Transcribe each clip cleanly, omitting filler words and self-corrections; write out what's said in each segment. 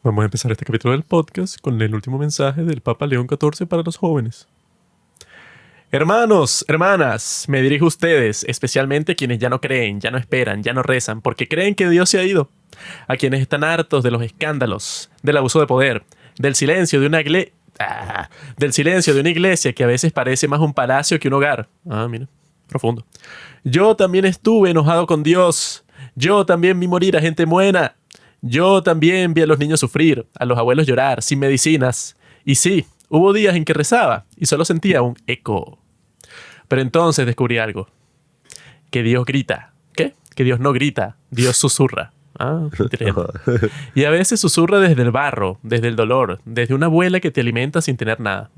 Vamos a empezar este capítulo del podcast con el último mensaje del Papa León XIV para los jóvenes. Hermanos, hermanas, me dirijo a ustedes, especialmente quienes ya no creen, ya no esperan, ya no rezan, porque creen que Dios se ha ido. A quienes están hartos de los escándalos, del abuso de poder, del silencio de del silencio de una iglesia que a veces parece más un palacio que un hogar. Mira, profundo. Yo también estuve enojado con Dios. Yo también vi morir a gente buena. Yo también vi a los niños sufrir, a los abuelos llorar, sin medicinas. Y sí, hubo días en que rezaba y solo sentía un eco. Pero entonces descubrí algo. Que Dios grita. ¿Qué? Que Dios no grita, Dios susurra. Inteligente. Y a veces susurra desde el barro, desde el dolor, desde una abuela que te alimenta sin tener nada.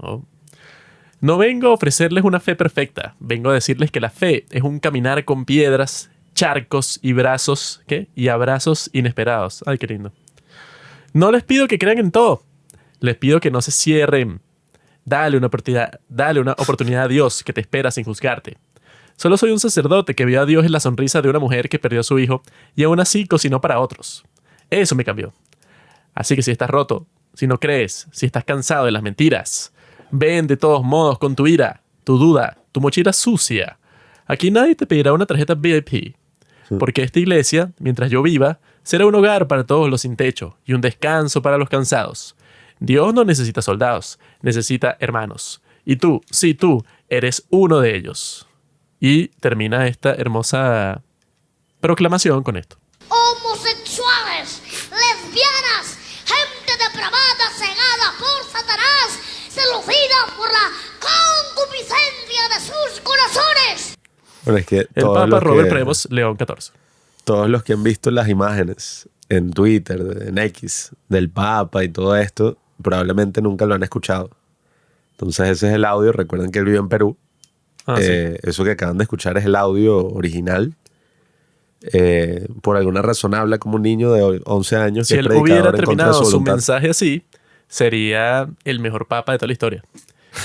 No vengo a ofrecerles una fe perfecta. Vengo a decirles que la fe es un caminar con piedras, charcos y brazos, ¿qué? Y abrazos inesperados. Ay, qué lindo. No les pido que crean en todo. Les pido que no se cierren. Dale una oportunidad a Dios que te espera sin juzgarte. Solo soy un sacerdote que vio a Dios en la sonrisa de una mujer que perdió a su hijo y aún así cocinó para otros. Eso me cambió. Así que si estás roto, si no crees, si estás cansado de las mentiras, ven de todos modos con tu ira, tu duda, tu mochila sucia. Aquí nadie te pedirá una tarjeta VIP. Porque esta iglesia, mientras yo viva, será un hogar para todos los sin techo y un descanso para los cansados. Dios no necesita soldados, necesita hermanos. Y tú, sí tú, eres uno de ellos. Y termina esta hermosa proclamación con esto. Homosexuales, lesbianas, gente depravada, cegada por Satanás, seducida por la concupiscencia de sus corazones. Bueno, es que El Papa Robert Prevost, León XIV. Todos los que han visto las imágenes en Twitter, en X, del Papa y todo esto, probablemente nunca lo han escuchado. Entonces ese es el audio. Recuerden que él vive en Perú. Sí. Eso que acaban de escuchar es el audio original. Por alguna razón habla como un niño de 11 años. Si que él es predicador hubiera en contra de terminado su voluntad. mensaje así, sería el mejor papa de toda la historia.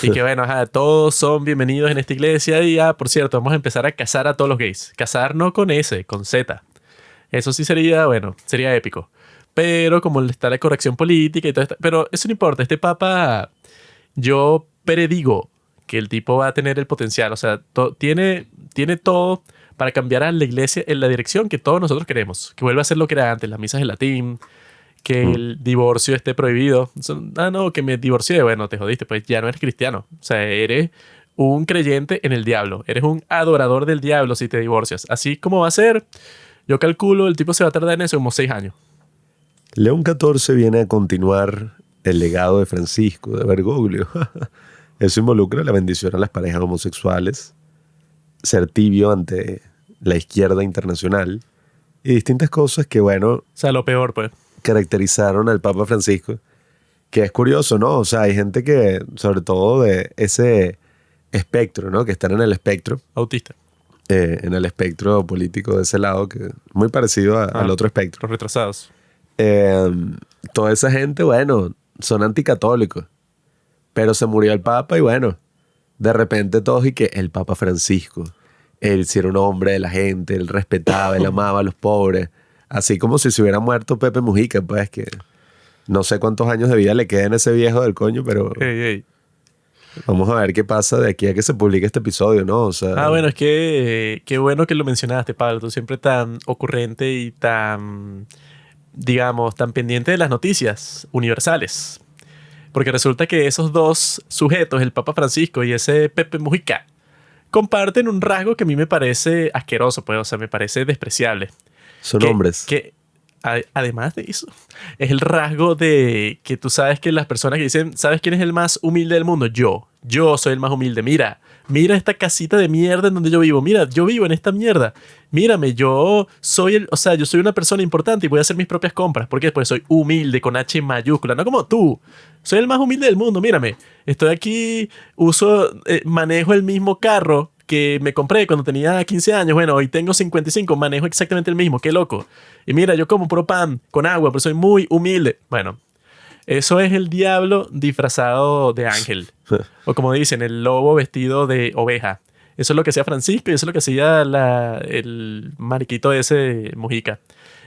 Y que bueno, todos son bienvenidos en esta iglesia y por cierto, vamos a empezar a casar a todos los gays. Casar no con S, con Z. Eso sí sería, bueno, sería épico. Pero como está la corrección política y todo esto, pero eso no importa, este papa, yo predigo que el tipo va a tener el potencial, o sea, tiene todo para cambiar a la iglesia en la dirección que todos nosotros queremos, que vuelva a ser lo que era antes, las misas en latín, que el divorcio esté prohibido. No, que me divorcié, bueno, te jodiste, pues ya no eres cristiano, o sea, eres un creyente en el diablo, eres un adorador del diablo si te divorcias. Así como va a ser, yo calculo, el tipo se va a tardar en eso como 6 años. León XIV viene a continuar el legado de Francisco, de Bergoglio. Eso involucra la bendición a las parejas homosexuales, ser tibio ante la izquierda internacional y distintas cosas que, bueno, O sea, lo peor, pues. caracterizaron al Papa Francisco. Que es curioso, ¿no? O sea, hay gente que, sobre todo de ese espectro, ¿no? Que están en el espectro. Autista. En el espectro político de ese lado, que es muy parecido al otro espectro. Los retrasados. Toda esa gente, bueno, son anticatólicos. Pero se murió el Papa y bueno, de repente todos y que el Papa Francisco, él sí era un hombre de la gente, él respetaba, él amaba a los pobres. Así como si se hubiera muerto Pepe Mujica, pues que no sé cuántos años de vida le quedan a ese viejo del coño, pero Ey. vamos a ver qué pasa de aquí a que se publique este episodio, ¿no? O sea, Bueno, es que qué bueno que lo mencionaste, Pablo. Tú siempre tan ocurrente y tan, digamos, tan pendiente de las noticias universales. Porque resulta que esos dos sujetos, el Papa Francisco y ese Pepe Mujica, comparten un rasgo que a mí me parece asqueroso, pues, o sea, me parece despreciable. son hombres. Que además de eso, es el rasgo de que tú sabes que las personas que dicen, ¿sabes quién es el más humilde del mundo? Yo soy el más humilde. Mira esta casita de mierda en donde yo vivo. Mira, yo vivo en esta mierda. Mírame, yo soy yo soy una persona importante y voy a hacer mis propias compras. ¿Por qué? Pues soy humilde con H mayúscula, no como tú. Soy el más humilde del mundo, mírame. Estoy aquí, manejo el mismo carro que me compré cuando tenía 15 años. Bueno, hoy tengo 55, manejo exactamente el mismo. Qué loco. Y mira, yo como puro pan con agua, pero soy muy humilde. Bueno, eso es el diablo disfrazado de ángel. O como dicen, el lobo vestido de oveja. Eso es lo que hacía Francisco y eso es lo que hacía el mariquito ese Mujica.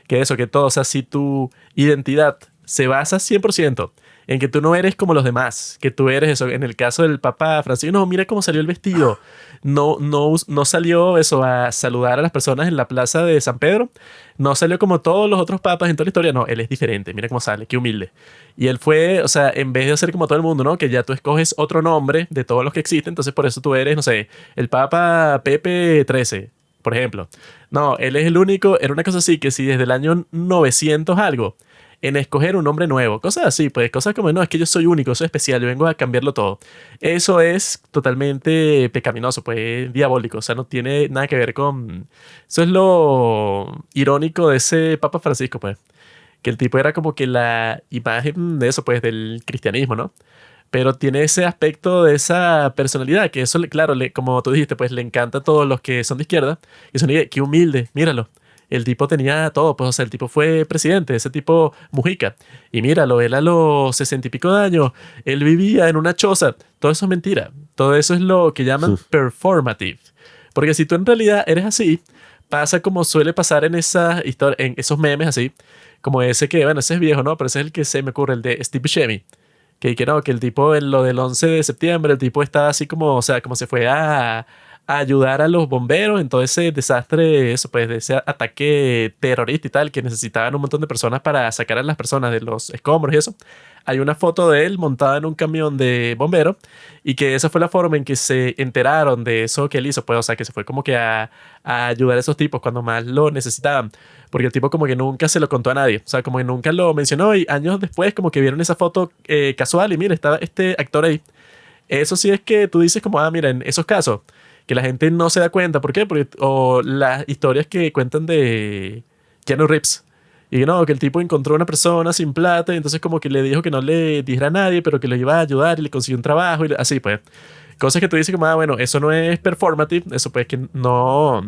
Que eso, que todo, o sea, si tu identidad se basa 100% en que tú no eres como los demás, que tú eres eso. En el caso del Papa Francisco, no, mira cómo salió el vestido. No salió eso a saludar a las personas en la plaza de San Pedro. No salió como todos los otros papas en toda la historia. No, él es diferente. Mira cómo sale, qué humilde. Y él fue, o sea, en vez de hacer como todo el mundo, ¿no? Que ya tú escoges otro nombre de todos los que existen. Entonces por eso tú eres, no sé, el Papa Pepe XIII, por ejemplo. No, él es el único. Era una cosa así que si desde el año 900 algo en escoger un nombre nuevo, cosas así, pues cosas como, no, es que yo soy único, soy especial, yo vengo a cambiarlo todo. Eso es totalmente pecaminoso, pues es diabólico, o sea, no tiene nada que ver con... Eso es lo irónico de ese Papa Francisco, pues, que el tipo era como que la imagen de eso, pues, del cristianismo, ¿no? Pero tiene ese aspecto de esa personalidad, que eso, claro, como tú dijiste, pues le encanta a todos los que son de izquierda, y son, qué humilde, míralo. El tipo tenía todo, pues, o sea, el tipo fue presidente, ese tipo Mujica. Y míralo, él a los 60 y pico de años, él vivía en una choza. Todo eso es mentira. Todo eso es lo que llaman performative. Porque si tú en realidad eres así, pasa como suele pasar en esas en esos memes así, como ese que, bueno, ese es viejo, ¿no? Pero ese es el que se me ocurre, el de Steve Buscemi. Que no, que el tipo en lo del 11 de septiembre, el tipo estaba así como, o sea, como se fue a ayudar a los bomberos en todo ese desastre, eso pues, de ese ataque terrorista y tal, que necesitaban un montón de personas para sacar a las personas de los escombros y eso. Hay una foto de él montada en un camión de bomberos y que esa fue la forma en que se enteraron de eso que él hizo, pues, o sea, que se fue como que a ayudar a esos tipos cuando más lo necesitaban, porque el tipo como que nunca se lo contó a nadie, o sea, como que nunca lo mencionó y años después como que vieron esa foto casual y mira, estaba este actor ahí. Eso sí es que tú dices como, mira, en esos casos que la gente no se da cuenta. ¿Por qué? Porque, o las historias que cuentan de Keanu Reeves. Y que no, que el tipo encontró una persona sin plata y entonces como que le dijo que no le dijera a nadie, pero que lo iba a ayudar y le consiguió un trabajo y así pues. Cosas que tú dices como, bueno, eso no es performative, eso pues que no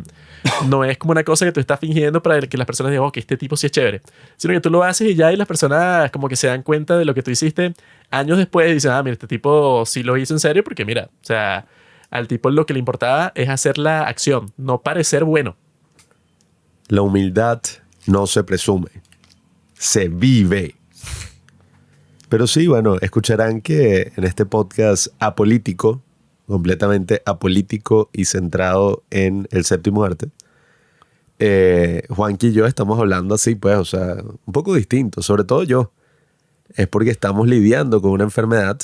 es como una cosa que tú estás fingiendo para que las personas digan, que este tipo sí es chévere. Sino que tú lo haces y ya y las personas como que se dan cuenta de lo que tú hiciste años después y dicen, mira, este tipo sí lo hizo en serio porque mira, o sea... Al tipo lo que le importaba es hacer la acción, no parecer bueno. La humildad no se presume, se vive. Pero sí, bueno, escucharán que en este podcast apolítico, completamente apolítico y centrado en el séptimo arte, Juanqui y yo estamos hablando así, pues, o sea, un poco distinto, sobre todo yo. Es porque estamos lidiando con una enfermedad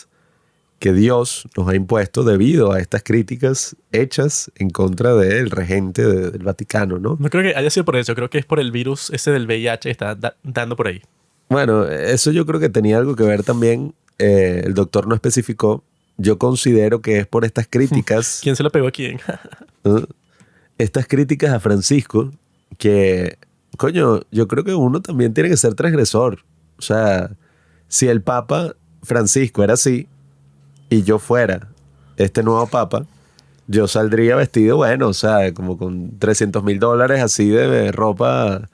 que Dios nos ha impuesto debido a estas críticas hechas en contra del regente del Vaticano, ¿no? No creo que haya sido por eso, creo que es por el virus ese del VIH que está dando por ahí. Bueno, eso yo creo que tenía algo que ver también, el doctor no especificó, yo considero que es por estas críticas... ¿Quién se lo pegó a quién? Estas críticas a Francisco, que, coño, yo creo que uno también tiene que ser transgresor. O sea, si el Papa Francisco era así, y yo fuera este nuevo papa, yo saldría vestido, bueno, o sea, como con $300,000 así de ropa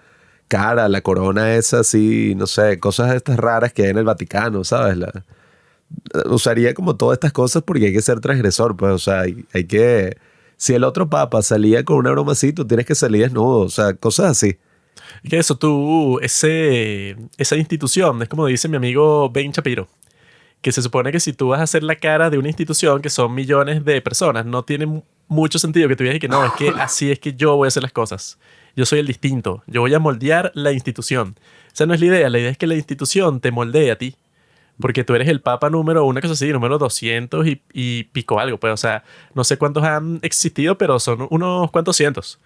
cara, la corona esa así, no sé, cosas estas raras que hay en el Vaticano, ¿sabes? Usaría como todas estas cosas porque hay que ser transgresor, pues, o sea, hay que... Si el otro papa salía con una broma así, tú tienes que salir desnudo, o sea, cosas así. Que eso, esa institución, es como dice mi amigo Ben Shapiro, que se supone que si tú vas a hacer la cara de una institución que son millones de personas, no tiene mucho sentido que tú digas que no, es que así es que yo voy a hacer las cosas. Yo soy el distinto. Yo voy a moldear la institución. Esa no es la idea. La idea es que la institución te moldee a ti. Porque tú eres el papa número, una cosa así, número 200 y pico algo. Pues, o sea, no sé cuántos han existido, pero son unos cuantos cientos.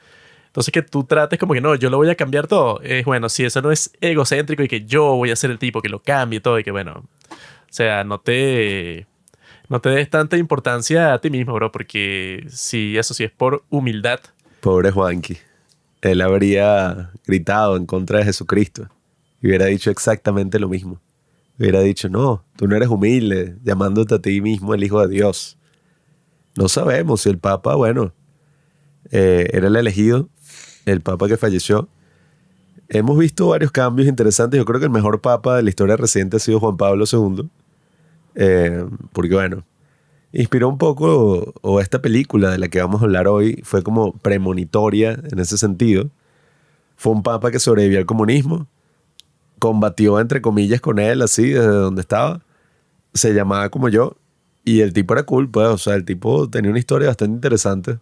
Entonces que tú trates como que no, yo lo voy a cambiar todo. Bueno, si eso no es egocéntrico y que yo voy a ser el tipo que lo cambie todo y que bueno... O sea, no te des tanta importancia a ti mismo, bro, porque si eso sí es por humildad. Pobre Juanqui. Él habría gritado en contra de Jesucristo y hubiera dicho exactamente lo mismo. Hubiera dicho, no, tú no eres humilde, llamándote a ti mismo el Hijo de Dios. No sabemos si el Papa, bueno, era el elegido, el Papa que falleció. Hemos visto varios cambios interesantes. Yo creo que el mejor Papa de la historia reciente ha sido Juan Pablo II. Porque bueno, inspiró un poco, o esta película de la que vamos a hablar hoy fue como premonitoria en ese sentido. Fue un papa que sobrevivió al comunismo, combatió, entre comillas, con él, así, desde donde estaba. Se llamaba como yo. Y el tipo era cool, pues. O sea, el tipo tenía una historia bastante interesante.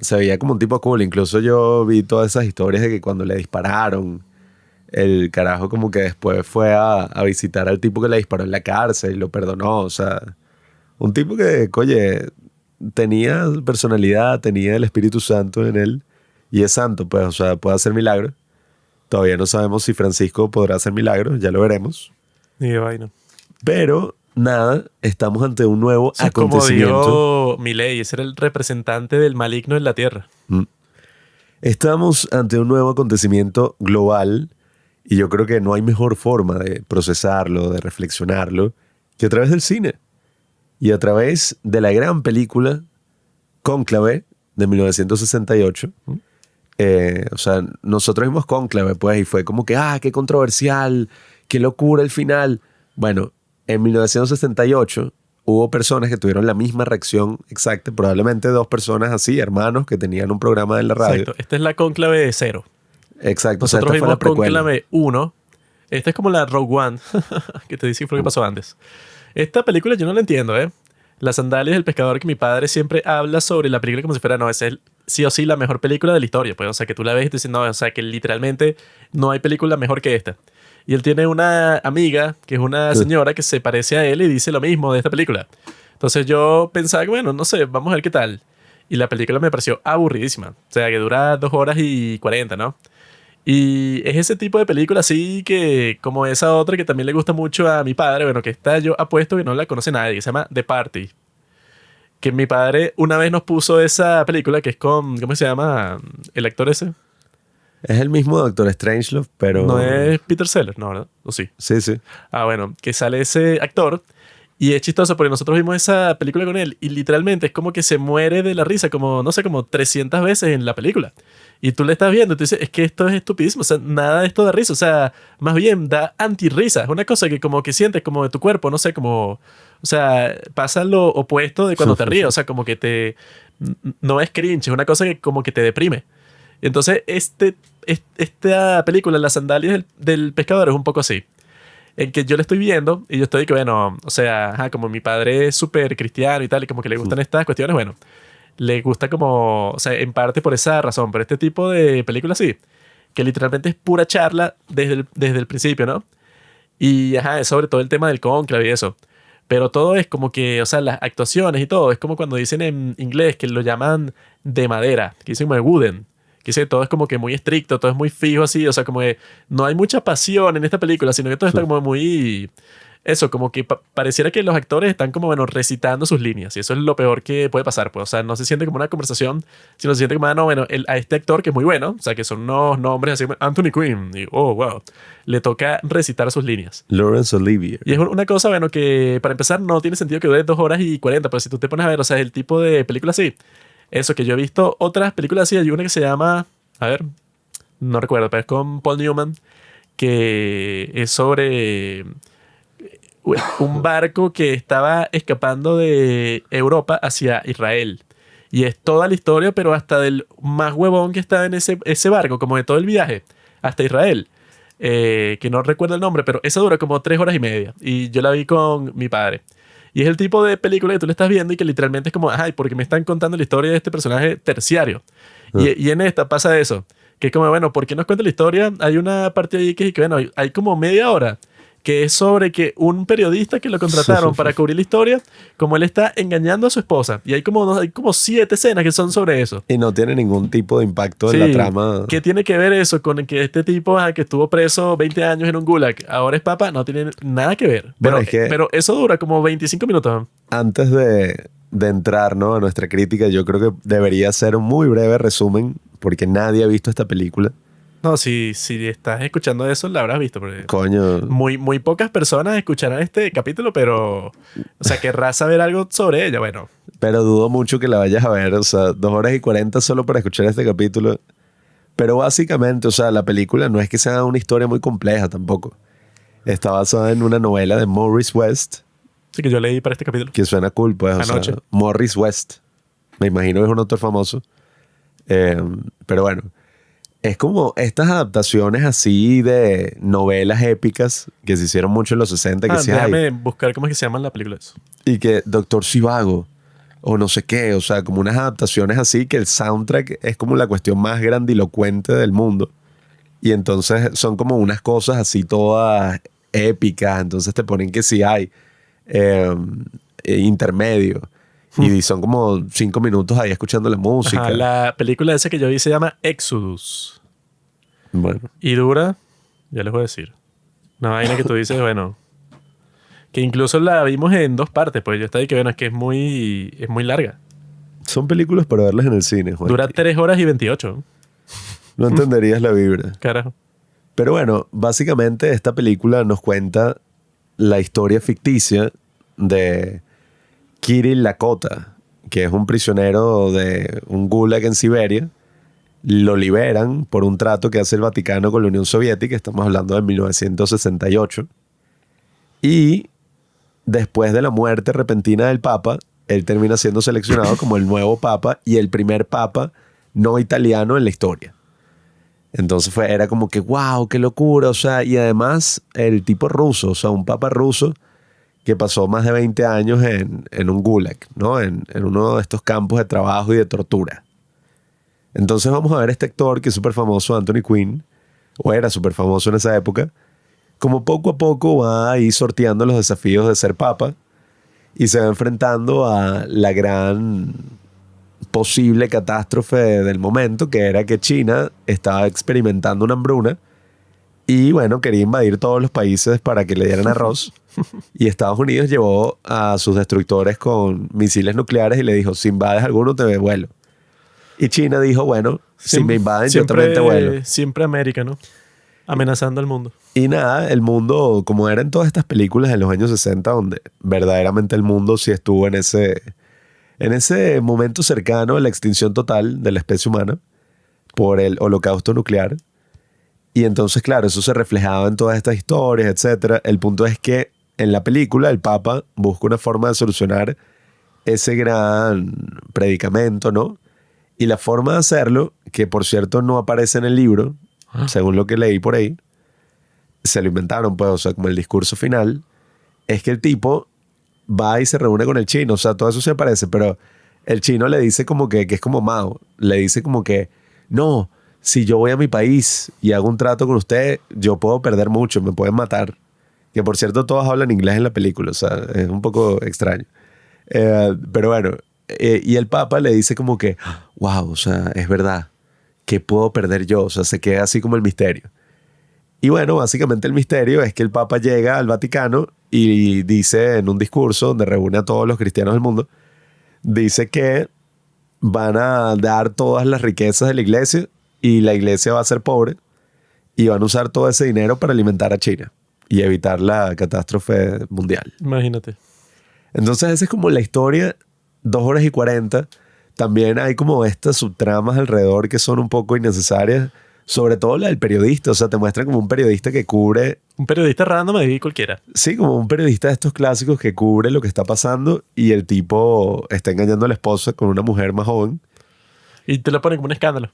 Se veía como un tipo cool. Incluso yo vi todas esas historias de que cuando le dispararon, el carajo como que después fue a visitar al tipo que le disparó en la cárcel y lo perdonó. O sea, un tipo que, oye, tenía personalidad, tenía el Espíritu Santo en él. Y es santo, pues. O sea, puede hacer milagros. Todavía no sabemos si Francisco podrá hacer milagros. Ya lo veremos. Ni de vaina. Pero, nada, estamos ante un nuevo Eso es como acontecimiento. dijo Milei, ese era el representante del maligno en la tierra. Estamos ante un nuevo acontecimiento global y yo creo que no hay mejor forma de procesarlo, de reflexionarlo, que a través del cine. Y a través de la gran película Cónclave de 1968. O sea, nosotros vimos Cónclave, pues, y fue como que, qué controversial, qué locura el final. Bueno, en 1968 hubo personas que tuvieron la misma reacción exacta, probablemente dos personas así, hermanos, que tenían un programa en la radio. Exacto, esta es la Cónclave de 0. Exacto, o sea, Nosotros esta fue vimos la precuela. Cónclave 1. Esta es como la Rogue One, que te dice qué fue lo que pasó antes. Esta película yo no la entiendo, ¿eh? Las sandalias del pescador, que mi padre siempre habla sobre la película como si fuera, no, esa es sí o sí la mejor película de la historia. Pues, o sea, que tú la ves y te dices, no, o sea, que literalmente no hay película mejor que esta. Y él tiene una amiga, que es una señora que se parece a él y dice lo mismo de esta película. Entonces yo pensaba que, bueno, no sé, vamos a ver qué tal. Y la película me pareció aburridísima. O sea, que dura 2 horas y 40, ¿no? Y es ese tipo de película así que, como esa otra que también le gusta mucho a mi padre, bueno, que esta yo apuesto que no la conoce nadie, que se llama The Party. Que mi padre una vez nos puso esa película que es con, ¿cómo se llama? El actor ese. Es el mismo Doctor Strangelove, pero... No es Peter Sellers, no, ¿verdad? ¿O sí? Sí, sí. Bueno, que sale ese actor y es chistoso porque nosotros vimos esa película con él y literalmente es como que se muere de la risa, como, no sé, como 300 veces en la película. Y tú le estás viendo y tú dices, es que esto es estupidísimo, o sea, nada de esto da risa, o sea, más bien da antirrisa. Es una cosa que como que sientes como de tu cuerpo, no sé, como, o sea, pasa lo opuesto de cuando te ríes, o sea, como que no es cringe, es una cosa que como que te deprime. Y entonces, esta película, Las sandalias del pescador, es un poco así. En que yo le estoy viendo y yo estoy que, bueno, o sea, como mi padre es súper cristiano y tal, y como que le gustan estas cuestiones, bueno, le gusta como, o sea, en parte por esa razón, pero este tipo de películas sí, que literalmente es pura charla desde el principio, ¿no? Y, es sobre todo el tema del cónclave y eso. Pero todo es como que, o sea, las actuaciones y todo, es como cuando dicen en inglés que lo llaman de madera, que dicen como de wooden. Que dice, todo es como que muy estricto, todo es muy fijo así, o sea, como que no hay mucha pasión en esta película, sino que todo está como muy... Eso, como que pareciera que los actores están como, bueno, recitando sus líneas, y eso es lo peor que puede pasar, pues, o sea, no se siente como una conversación, sino se siente como, no, bueno, a este actor que es muy bueno, o sea, que son unos nombres así como Anthony Quinn, y wow, le toca recitar sus líneas. Laurence Olivier. Y es una cosa, bueno, que para empezar no tiene sentido que dure 2 horas y 40, pero si tú te pones a ver, o sea, el tipo de película así. Eso, que yo he visto otras películas así. Hay una que se llama... A ver, no recuerdo, pero es con Paul Newman. Que es sobre un barco que estaba escapando de Europa hacia Israel. Y es toda la historia, pero hasta del más huevón que está en ese barco, como de todo el viaje, hasta Israel. Que no recuerdo el nombre, pero esa dura como 3 horas y media. Y yo la vi con mi padre. Y es el tipo de película que tú le estás viendo y que literalmente es como, ay, porque me están contando la historia de este personaje terciario. Y en esta pasa eso, que es como, bueno, ¿por qué nos cuenta la historia? Hay una parte ahí que bueno, hay como media hora que es sobre que un periodista que lo contrataron para cubrir la historia, como él está engañando a su esposa. Y hay como 7 escenas que son sobre eso. Y no tiene ningún tipo de impacto en la trama. ¿Qué tiene que ver eso con que este tipo que estuvo preso 20 años en un gulag, ahora es papa? No tiene nada que ver. Bueno, pero eso dura como 25 minutos. Antes de entrar, ¿no?, a nuestra crítica, yo creo que debería ser un muy breve resumen, porque nadie ha visto esta película. No, si estás escuchando eso, la habrás visto. Porque Coño. muy pocas personas escucharán este capítulo, pero... O sea, querrás saber algo sobre ella, bueno. Pero dudo mucho que la vayas a ver. O sea, 2 horas y 40 solo para escuchar este capítulo. Pero básicamente, o sea, la película no es que sea una historia muy compleja tampoco. Está basada en una novela de Morris West. Sí, que yo leí para este capítulo. Que suena cool, pues. Anoche. O sea, Morris West. Me imagino que es un autor famoso. Pero bueno. Es como estas adaptaciones así de novelas épicas que se hicieron mucho en los 60 que sí hay. Déjame buscar cómo es que se llama la película eso. Y que Doctor Zhivago o no sé qué, o sea, como unas adaptaciones así que el soundtrack es como la cuestión más grandilocuente del mundo. Y entonces son como unas cosas así todas épicas, entonces te ponen que sí hay intermedio. Y son como 5 minutos ahí escuchando la música. Ajá, la película esa que yo vi se llama Exodus. Bueno, Y dura, ya les voy a decir. Una vaina que tú dices, bueno, que incluso la vimos en 2 partes, pues yo estaba ahí que bueno, es que es muy larga. son películas para verlas en el cine, Juan. Dura 3 horas y 28. No entenderías la vibra. Carajo. Pero bueno, básicamente esta película nos cuenta la historia ficticia de Kirill Lakota, que es un prisionero de un gulag en Siberia. Lo liberan por un trato que hace el Vaticano con la Unión Soviética, estamos hablando de 1968. Y después de la muerte repentina del Papa, él termina siendo seleccionado como el nuevo Papa y el primer Papa no italiano en la historia. Entonces era como que, wow, qué locura, o sea, y además el tipo ruso, o sea, un Papa ruso que pasó más de 20 años en un gulag, ¿no? En uno de estos campos de trabajo y de tortura. Entonces vamos a ver este actor que es súper famoso, Anthony Quinn, o era súper famoso en esa época, como poco a poco va ahí sorteando los desafíos de ser papa y se va enfrentando a la gran posible catástrofe del momento, que era que China estaba experimentando una hambruna y bueno, quería invadir todos los países para que le dieran arroz. Y Estados Unidos llevó a sus destructores con misiles nucleares y le dijo, si invades alguno te vuelo. Y China dijo, bueno, si me invaden yo también te vuelo. Siempre América, ¿no? Amenazando al mundo. Y nada, el mundo, como era en todas estas películas en los años 60, donde verdaderamente el mundo sí estuvo en ese momento cercano a la extinción total de la especie humana por el holocausto nuclear. Y entonces, claro, eso se reflejaba en todas estas historias, etc. El punto es que en la película el Papa busca una forma de solucionar ese gran predicamento, ¿no? Y la forma de hacerlo, que por cierto no aparece en el libro, según lo que leí por ahí, se lo inventaron, pues, o sea, como el discurso final, es que el tipo va y se reúne con el chino, o sea, todo eso se aparece, pero el chino le dice como que es como Mao, le dice como que, no, si yo voy a mi país y hago un trato con usted, yo puedo perder mucho, me pueden matar. Que por cierto todos hablan inglés en la película, o sea, es un poco extraño. Pero bueno, y el Papa le dice como que, wow, o sea, es verdad, ¿qué puedo perder yo? O sea, se queda así como el misterio. Y bueno, básicamente el misterio es que el Papa llega al Vaticano y dice en un discurso donde reúne a todos los cristianos del mundo, dice que van a dar todas las riquezas de la iglesia y la iglesia va a ser pobre y van a usar todo ese dinero para alimentar a China y evitar la catástrofe mundial. Imagínate. Entonces esa es como la historia, 2 horas y 40. También hay como estas subtramas alrededor que son un poco innecesarias, sobre todo la del periodista. O sea, te muestran como un periodista que cubre... Un periodista random ahí cualquiera. Sí, como un periodista de estos clásicos que cubre lo que está pasando y el tipo está engañando a la esposa con una mujer más joven. Y te lo ponen como un escándalo.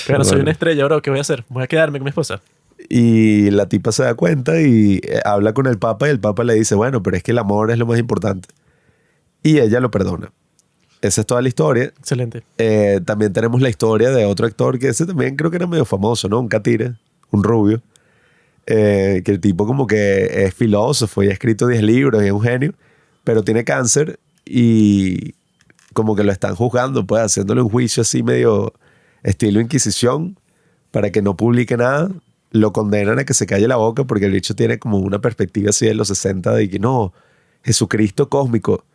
Pero soy una estrella, bro, ¿qué voy a hacer? Voy a quedarme con mi esposa. Y la tipa se da cuenta y habla con el Papa y el Papa le dice, bueno, pero es que el amor es lo más importante. Y ella lo perdona. Esa es toda la historia. Excelente. También tenemos la historia de otro actor que ese también creo que era medio famoso, ¿no? Un catire, un rubio. Que el tipo como que es filósofo y ha escrito 10 libros y es un genio, pero tiene cáncer y como que lo están juzgando, pues haciéndole un juicio así medio estilo Inquisición para que no publique nada. Lo condenan a que se calle la boca porque el bicho tiene como una perspectiva así de los 60 de que no, Jesucristo cósmico,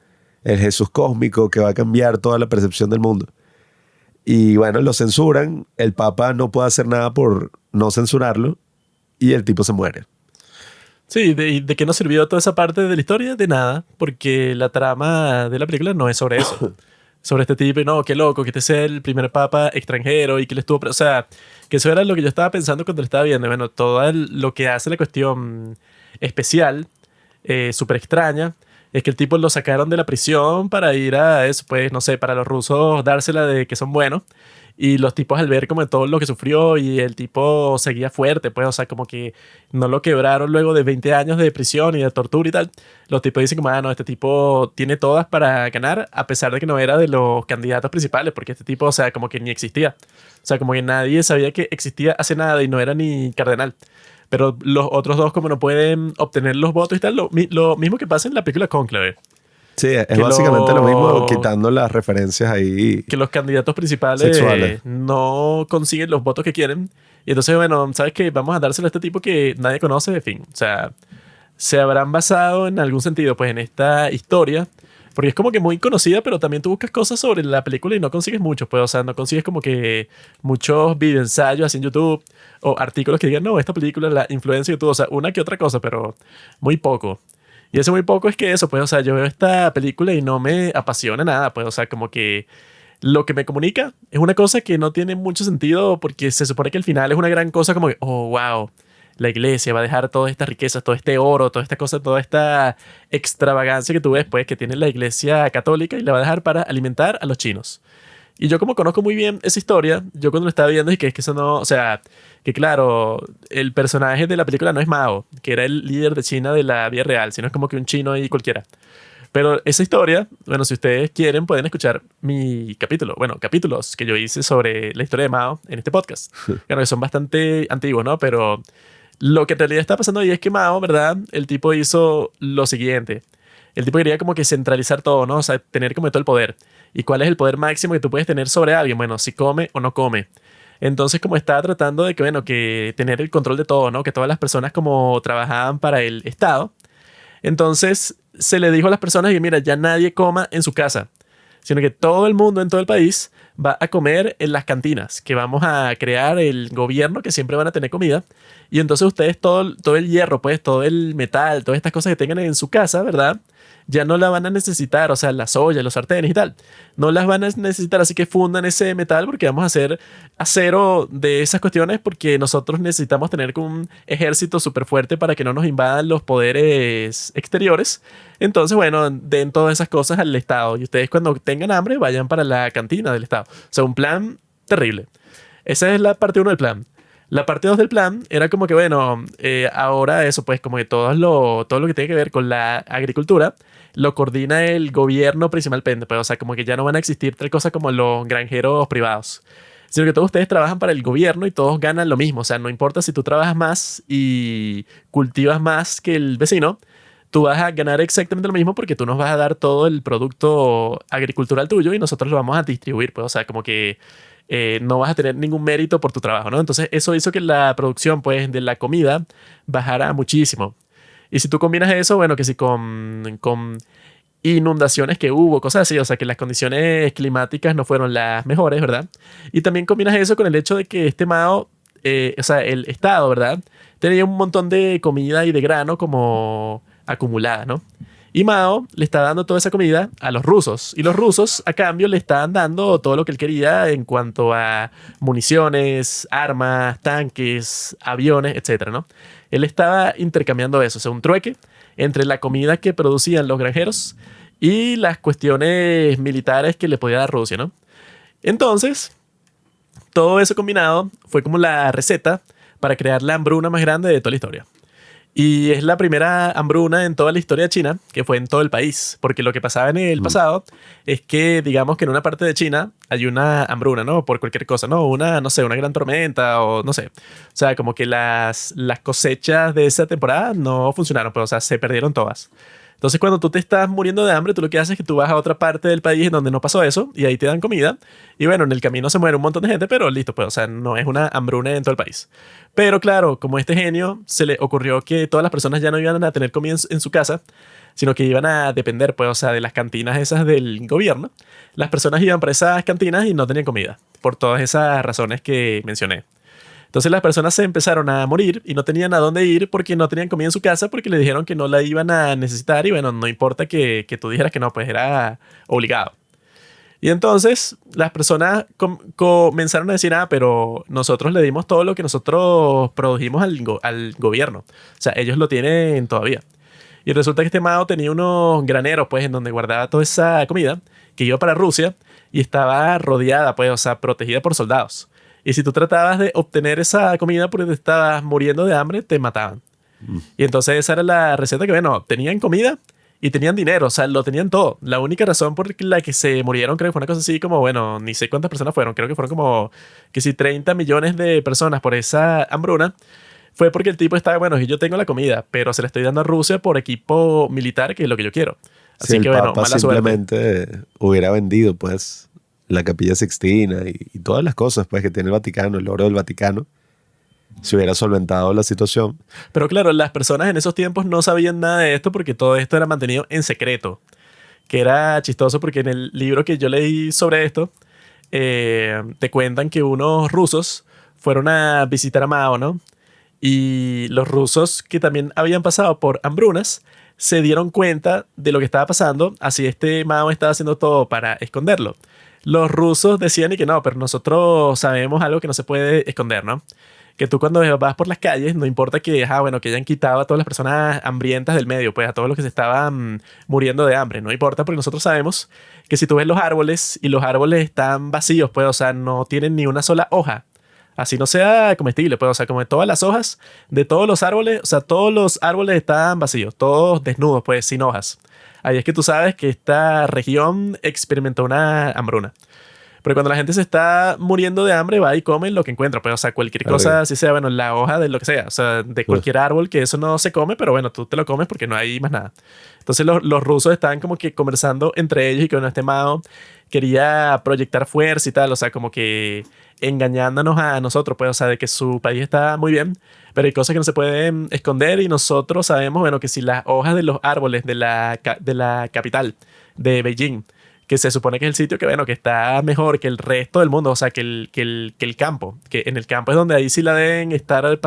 el Jesús cósmico que va a cambiar toda la percepción del mundo. Y bueno, lo censuran, el Papa no puede hacer nada por no censurarlo y el tipo se muere. Sí, ¿de qué nos sirvió toda esa parte de la historia? De nada, porque la trama de la película no es sobre eso. Sobre este tipo, y no, qué loco, que este sea el primer papa extranjero y que él estuvo... O sea, que eso era lo que yo estaba pensando cuando lo estaba viendo. Bueno, todo lo que hace la cuestión especial, súper extraña, es que el tipo lo sacaron de la prisión para ir a eso, pues, no sé, para los rusos dársela de que son buenos. Y los tipos al ver como todo lo que sufrió y el tipo seguía fuerte, pues, o sea, como que no lo quebraron luego de 20 años de prisión y de tortura y tal. Los tipos dicen como, ah, no, este tipo tiene todas para ganar, a pesar de que no era de los candidatos principales, porque este tipo, o sea, como que ni existía. O sea, como que nadie sabía que existía hace nada y no era ni cardenal. Pero los otros dos, como no pueden obtener los votos y tal, lo mismo que pasa en la película Cónclave. Sí, es Que básicamente lo mismo, lo- quitando las referencias ahí Que los candidatos principales sexuales. no consiguen los votos que quieren. Y entonces, bueno, ¿sabes qué? Vamos a dárselo a este tipo que nadie conoce, de fin. O sea, se habrán basado en algún sentido, pues, en esta historia. Porque es como que muy conocida, pero también tú buscas cosas sobre la película y no consigues muchos, pues, o sea, no consigues como que muchos videoensayos así en YouTube o artículos que digan, no, esta película la influencia de YouTube, o sea, una que otra cosa, pero muy poco. Y ese muy poco es que eso, pues, o sea, yo veo esta película y no me apasiona nada, pues, o sea, como que lo que me comunica es una cosa que no tiene mucho sentido porque se supone que el final es una gran cosa como que, oh, wow, la iglesia va a dejar todas estas riquezas, todo este oro, toda esta cosa, toda esta extravagancia que tú ves, pues, que tiene la iglesia católica y la va a dejar para alimentar a los chinos. Y yo como conozco muy bien esa historia, yo cuando lo estaba viendo y que es que eso no, o sea, que claro, el personaje de la película no es Mao, que era el líder de China de la vida real, sino es como que un chino ahí cualquiera. Pero esa historia, bueno, si ustedes quieren, pueden escuchar mi capítulo, bueno, capítulos que yo hice sobre la historia de Mao en este podcast. Claro, que son bastante antiguos, ¿no? Pero lo que en realidad está pasando ahí es que Mao, ¿verdad? El tipo hizo lo siguiente. El tipo quería como que centralizar todo, ¿no? O sea, tener como todo el poder. ¿Y cuál es el poder máximo que tú puedes tener sobre alguien? Bueno, si come o no come. Entonces, como estaba tratando de que, bueno, que tener el control de todo, ¿no? Que todas las personas como trabajaban para el Estado. Entonces, se le dijo a las personas que, mira, ya nadie coma en su casa, sino que todo el mundo en todo el país va a comer en las cantinas, que vamos a crear el gobierno, que siempre van a tener comida. Y entonces ustedes todo el hierro, pues, todo el metal, todas estas cosas que tengan en su casa, ¿verdad? Ya no la van a necesitar, o sea, las ollas, los sartenes y tal. No las van a necesitar, así que fundan ese metal porque vamos a hacer acero de esas cuestiones porque nosotros necesitamos tener como un ejército súper fuerte para que no nos invadan los poderes exteriores. Entonces, bueno, den todas esas cosas al Estado y ustedes cuando tengan hambre vayan para la cantina del Estado. O sea, un plan terrible. Esa es la parte uno del plan. La parte 2 del plan era como que, bueno, ahora eso, pues como que todo lo que tiene que ver con la agricultura lo coordina el gobierno principalmente, pues, o sea, como que ya no van a existir tal cosa como los granjeros privados, sino que todos ustedes trabajan para el gobierno y todos ganan lo mismo, o sea, no importa si tú trabajas más y cultivas más que el vecino, tú vas a ganar exactamente lo mismo porque tú nos vas a dar todo el producto agricultural tuyo y nosotros lo vamos a distribuir, pues, o sea, como que no vas a tener ningún mérito por tu trabajo, ¿no? Entonces eso hizo que la producción, pues, de la comida bajara muchísimo. Y si tú combinas eso, bueno, que si con inundaciones que hubo, cosas así, o sea, que las condiciones climáticas no fueron las mejores, ¿verdad? Y también combinas eso con el hecho de que este Mao, o sea, el Estado, ¿verdad? Tenía un montón de comida y de grano como acumulada, ¿no? Y Mao le está dando toda esa comida a los rusos. Y los rusos, a cambio, le estaban dando todo lo que él quería en cuanto a municiones, armas, tanques, aviones, etcétera, ¿no? Él estaba intercambiando eso, o sea, un trueque entre la comida que producían los granjeros y las cuestiones militares que le podía dar Rusia, ¿no? Entonces, todo eso combinado fue como la receta para crear la hambruna más grande de toda la historia. Y es la primera hambruna en toda la historia de China, que fue en todo el país. Porque lo que pasaba en el pasado es que, digamos que en una parte de China hay una hambruna, ¿no? Por cualquier cosa, ¿no? Una, no sé, una gran tormenta o no sé. O sea, como que las cosechas de esa temporada no funcionaron, pero, o sea, se perdieron todas. Entonces, cuando tú te estás muriendo de hambre, tú lo que haces es que tú vas a otra parte del país en donde no pasó eso y ahí te dan comida. Y bueno, en el camino se muere un montón de gente, pero listo, pues, o sea, no es una hambruna en todo el país. Pero claro, como este genio se le ocurrió que todas las personas ya no iban a tener comida en su casa, sino que iban a depender, pues, o sea, de las cantinas esas del gobierno, las personas iban para esas cantinas y no tenían comida, por todas esas razones que mencioné. Entonces las personas se empezaron a morir y no tenían a dónde ir porque no tenían comida en su casa porque le dijeron que no la iban a necesitar y bueno, no importa que tú dijeras que no, pues era obligado. Y entonces las personas comenzaron a decir, ah, pero nosotros le dimos todo lo que nosotros produjimos al gobierno. O sea, ellos lo tienen todavía. Y resulta que este Mao tenía unos graneros, pues, en donde guardaba toda esa comida, que iba para Rusia y estaba rodeada, pues, o sea, protegida por soldados. Y si tú tratabas de obtener esa comida porque te estabas muriendo de hambre, te mataban. Y entonces esa era la receta que, bueno, tenían comida y tenían dinero, o sea, lo tenían todo. La única razón por la que se murieron, creo que fue una cosa así como, bueno, ni sé cuántas personas fueron, creo que fueron como, que si 30 millones de personas por esa hambruna, fue porque el tipo estaba, bueno, yo tengo la comida, pero se la estoy dando a Rusia por equipo militar, que es lo que yo quiero. Si Así que, el bueno, Papa mala suerte. simplemente hubiera vendido, pues, la Capilla Sixtina y todas las cosas, pues, que tiene el Vaticano, el oro del Vaticano, se hubiera solventado la situación. Pero claro, las personas en esos tiempos no sabían nada de esto porque todo esto era mantenido en secreto. Que era chistoso porque en el libro que yo leí sobre esto, te cuentan que unos rusos fueron a visitar a Mao, ¿no? Y los rusos que también habían pasado por hambrunas se dieron cuenta de lo que estaba pasando, así Mao estaba haciendo todo para esconderlo. Los rusos decían y que no, pero nosotros sabemos algo que no se puede esconder, ¿no? Que tú cuando vas por las calles, no importa que, bueno, que hayan quitado a todas las personas hambrientas del medio, pues a todos los que se estaban muriendo de hambre, no importa porque nosotros sabemos que si tú ves los árboles y los árboles están vacíos, pues, o sea, no tienen ni una sola hoja, así no sea comestible, pues, o sea, como de todas las hojas de todos los árboles, o sea, todos los árboles están vacíos, todos desnudos, pues, sin hojas. Ahí es que tú sabes que esta región experimentó una hambruna. Pero cuando la gente se está muriendo de hambre, va y come lo que encuentra. Pues, o sea, cualquier cosa, así sea, bueno, la hoja de lo que sea. O sea, de cualquier árbol, que eso no se come, pero bueno, tú te lo comes porque no hay más nada. Entonces los rusos estaban como que conversando entre ellos y que bueno, Mao quería proyectar fuerza y tal. O sea, como que engañándonos a nosotros, pues, o sea, de que su país está muy bien, pero hay cosas que no se pueden esconder y nosotros sabemos, bueno, que si las hojas de los árboles de la capital de Beijing, que se supone que es el sitio que, bueno, que está mejor que el resto del mundo, o sea, que el campo, que en el campo es donde ahí sí la deben estar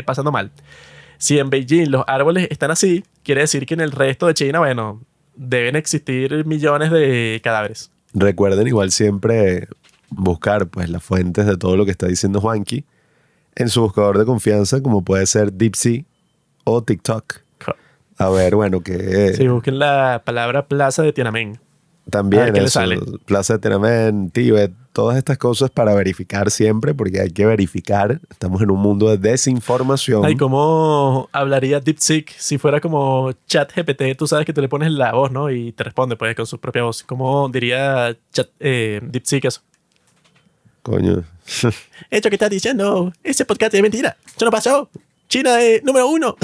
pasando mal. Si en Beijing los árboles están así, quiere decir que en el resto de China, bueno, deben existir millones de cadáveres. Recuerden igual siempre buscar, pues, las fuentes de todo lo que está diciendo Juanqui en su buscador de confianza, como puede ser DeepSea o TikTok. A ver, bueno, que... Sí, busquen la palabra Plaza de Tiananmen. También ¿qué le eso, sale? Plaza de Tiananmen, Tíbet, todas estas cosas para verificar siempre, porque hay que verificar. Estamos en un mundo de desinformación. Ay, ¿cómo hablaría DeepSeek si fuera como ChatGPT? Tú sabes que tú le pones la voz, ¿no? Y te responde, pues, con su propia voz. ¿Cómo diría DeepSeek eso? Coño. Esto que estás diciendo, ese podcast es mentira. Eso no pasó. China es número 1.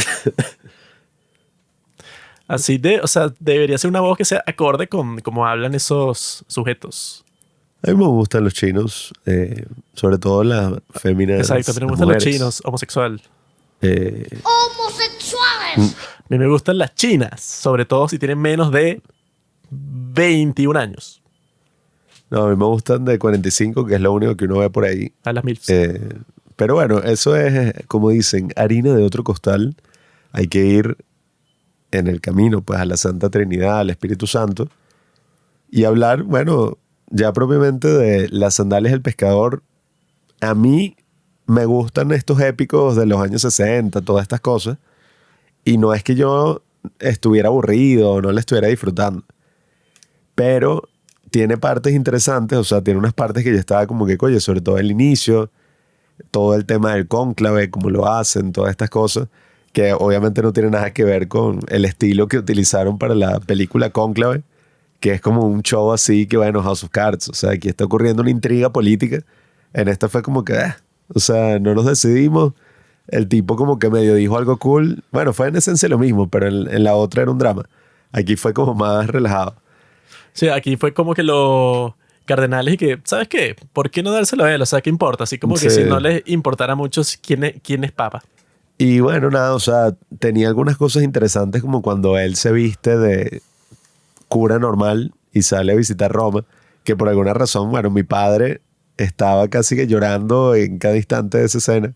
Así o sea, debería ser una voz que sea acorde con cómo hablan esos sujetos. A mí me gustan los chinos, sobre todo las féminas. Exacto, a mí me gustan los chinos, homosexual. Homosexuales. A mí me gustan las chinas, sobre todo si tienen menos de 21 años. No, a mí me gustan de 45, que es lo único que uno ve por ahí. A las mil. Pero bueno, eso es, como dicen, harina de otro costal. Hay que ir en el camino, pues, a la Santa Trinidad, al Espíritu Santo, y hablar, bueno, ya propiamente de Las sandalias del pescador. A mí me gustan estos épicos de los años 60, todas estas cosas, y no es que yo estuviera aburrido o no le estuviera disfrutando, pero tiene partes interesantes, o sea, tiene unas partes que yo estaba como que, oye, sobre todo el inicio, todo el tema del cónclave, cómo lo hacen, todas estas cosas, que obviamente no tiene nada que ver con el estilo que utilizaron para la película Cónclave, que es como un show así que, bueno, House of Cards. O sea, aquí está ocurriendo una intriga política. En esta fue como que, o sea, no nos decidimos. El tipo como que medio dijo algo cool. Bueno, fue en esencia lo mismo, pero en la otra era un drama. Aquí fue como más relajado. Sí, aquí fue como que los cardenales y que, ¿sabes qué? ¿Por qué no dárselo a él? O sea, ¿qué importa? Así como que Sí. si no les importara mucho quién es papa. Y bueno, nada, o sea, tenía algunas cosas interesantes como cuando él se viste de cura normal y sale a visitar Roma, que por alguna razón, bueno, mi padre estaba casi que llorando en cada instante de esa escena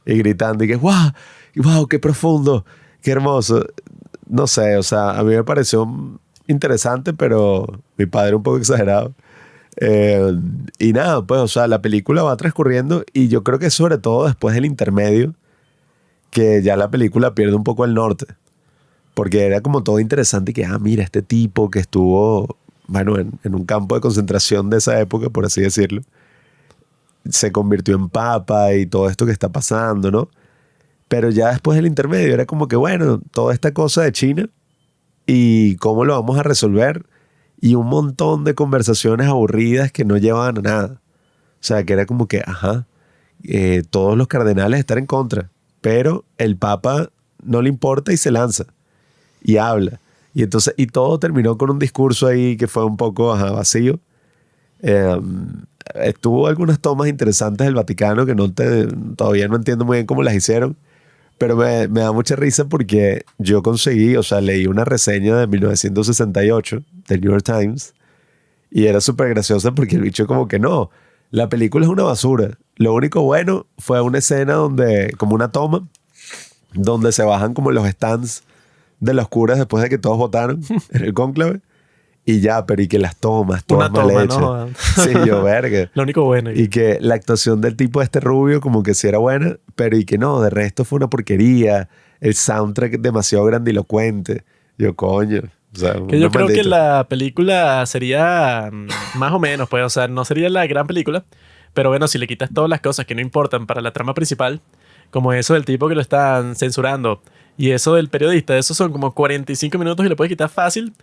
y gritando y que ¡guau! ¡Wow! ¡Qué profundo! ¡Qué hermoso! No sé, o sea, a mí me pareció interesante, pero mi padre un poco exagerado. Y nada, pues, o sea, la película va transcurriendo y yo creo que sobre todo después del intermedio, que ya la película pierde un poco el norte. Porque era como todo interesante y que, mira, este tipo que estuvo bueno, en un campo de concentración de esa época, por así decirlo. Se convirtió en papa y todo esto que está pasando, ¿no? Pero ya después del intermedio era como que, bueno, toda esta cosa de China y cómo lo vamos a resolver y un montón de conversaciones aburridas que no llevaban a nada. O sea, que era como que, todos los cardenales están en contra, pero el papa no le importa y se lanza y habla. Y entonces, y todo terminó con un discurso ahí que fue un poco vacío. Tuvo algunas tomas interesantes del Vaticano que todavía no entiendo muy bien cómo las hicieron, pero me da mucha risa porque yo conseguí, o sea, leí una reseña de 1968 del New York Times y era súper graciosa porque el bicho como que no, la película es una basura. Lo único bueno fue una escena como una toma, donde se bajan como los stands de los curas después de que todos votaron en el cónclave. Y ya, pero y que las tomas, todas mal hechas. ¿No? Sí, yo, verga. Lo único bueno. Y que la actuación del tipo este rubio como que sí era buena, pero y que no, de resto fue una porquería. El soundtrack demasiado grandilocuente. Yo, coño. O sea, que yo creo que la película sería más o menos, pues, o sea, no sería la gran película, pero bueno, si le quitas todas las cosas que no importan para la trama principal, como eso del tipo que lo están censurando y eso del periodista, eso son como 45 minutos y le puedes quitar fácil.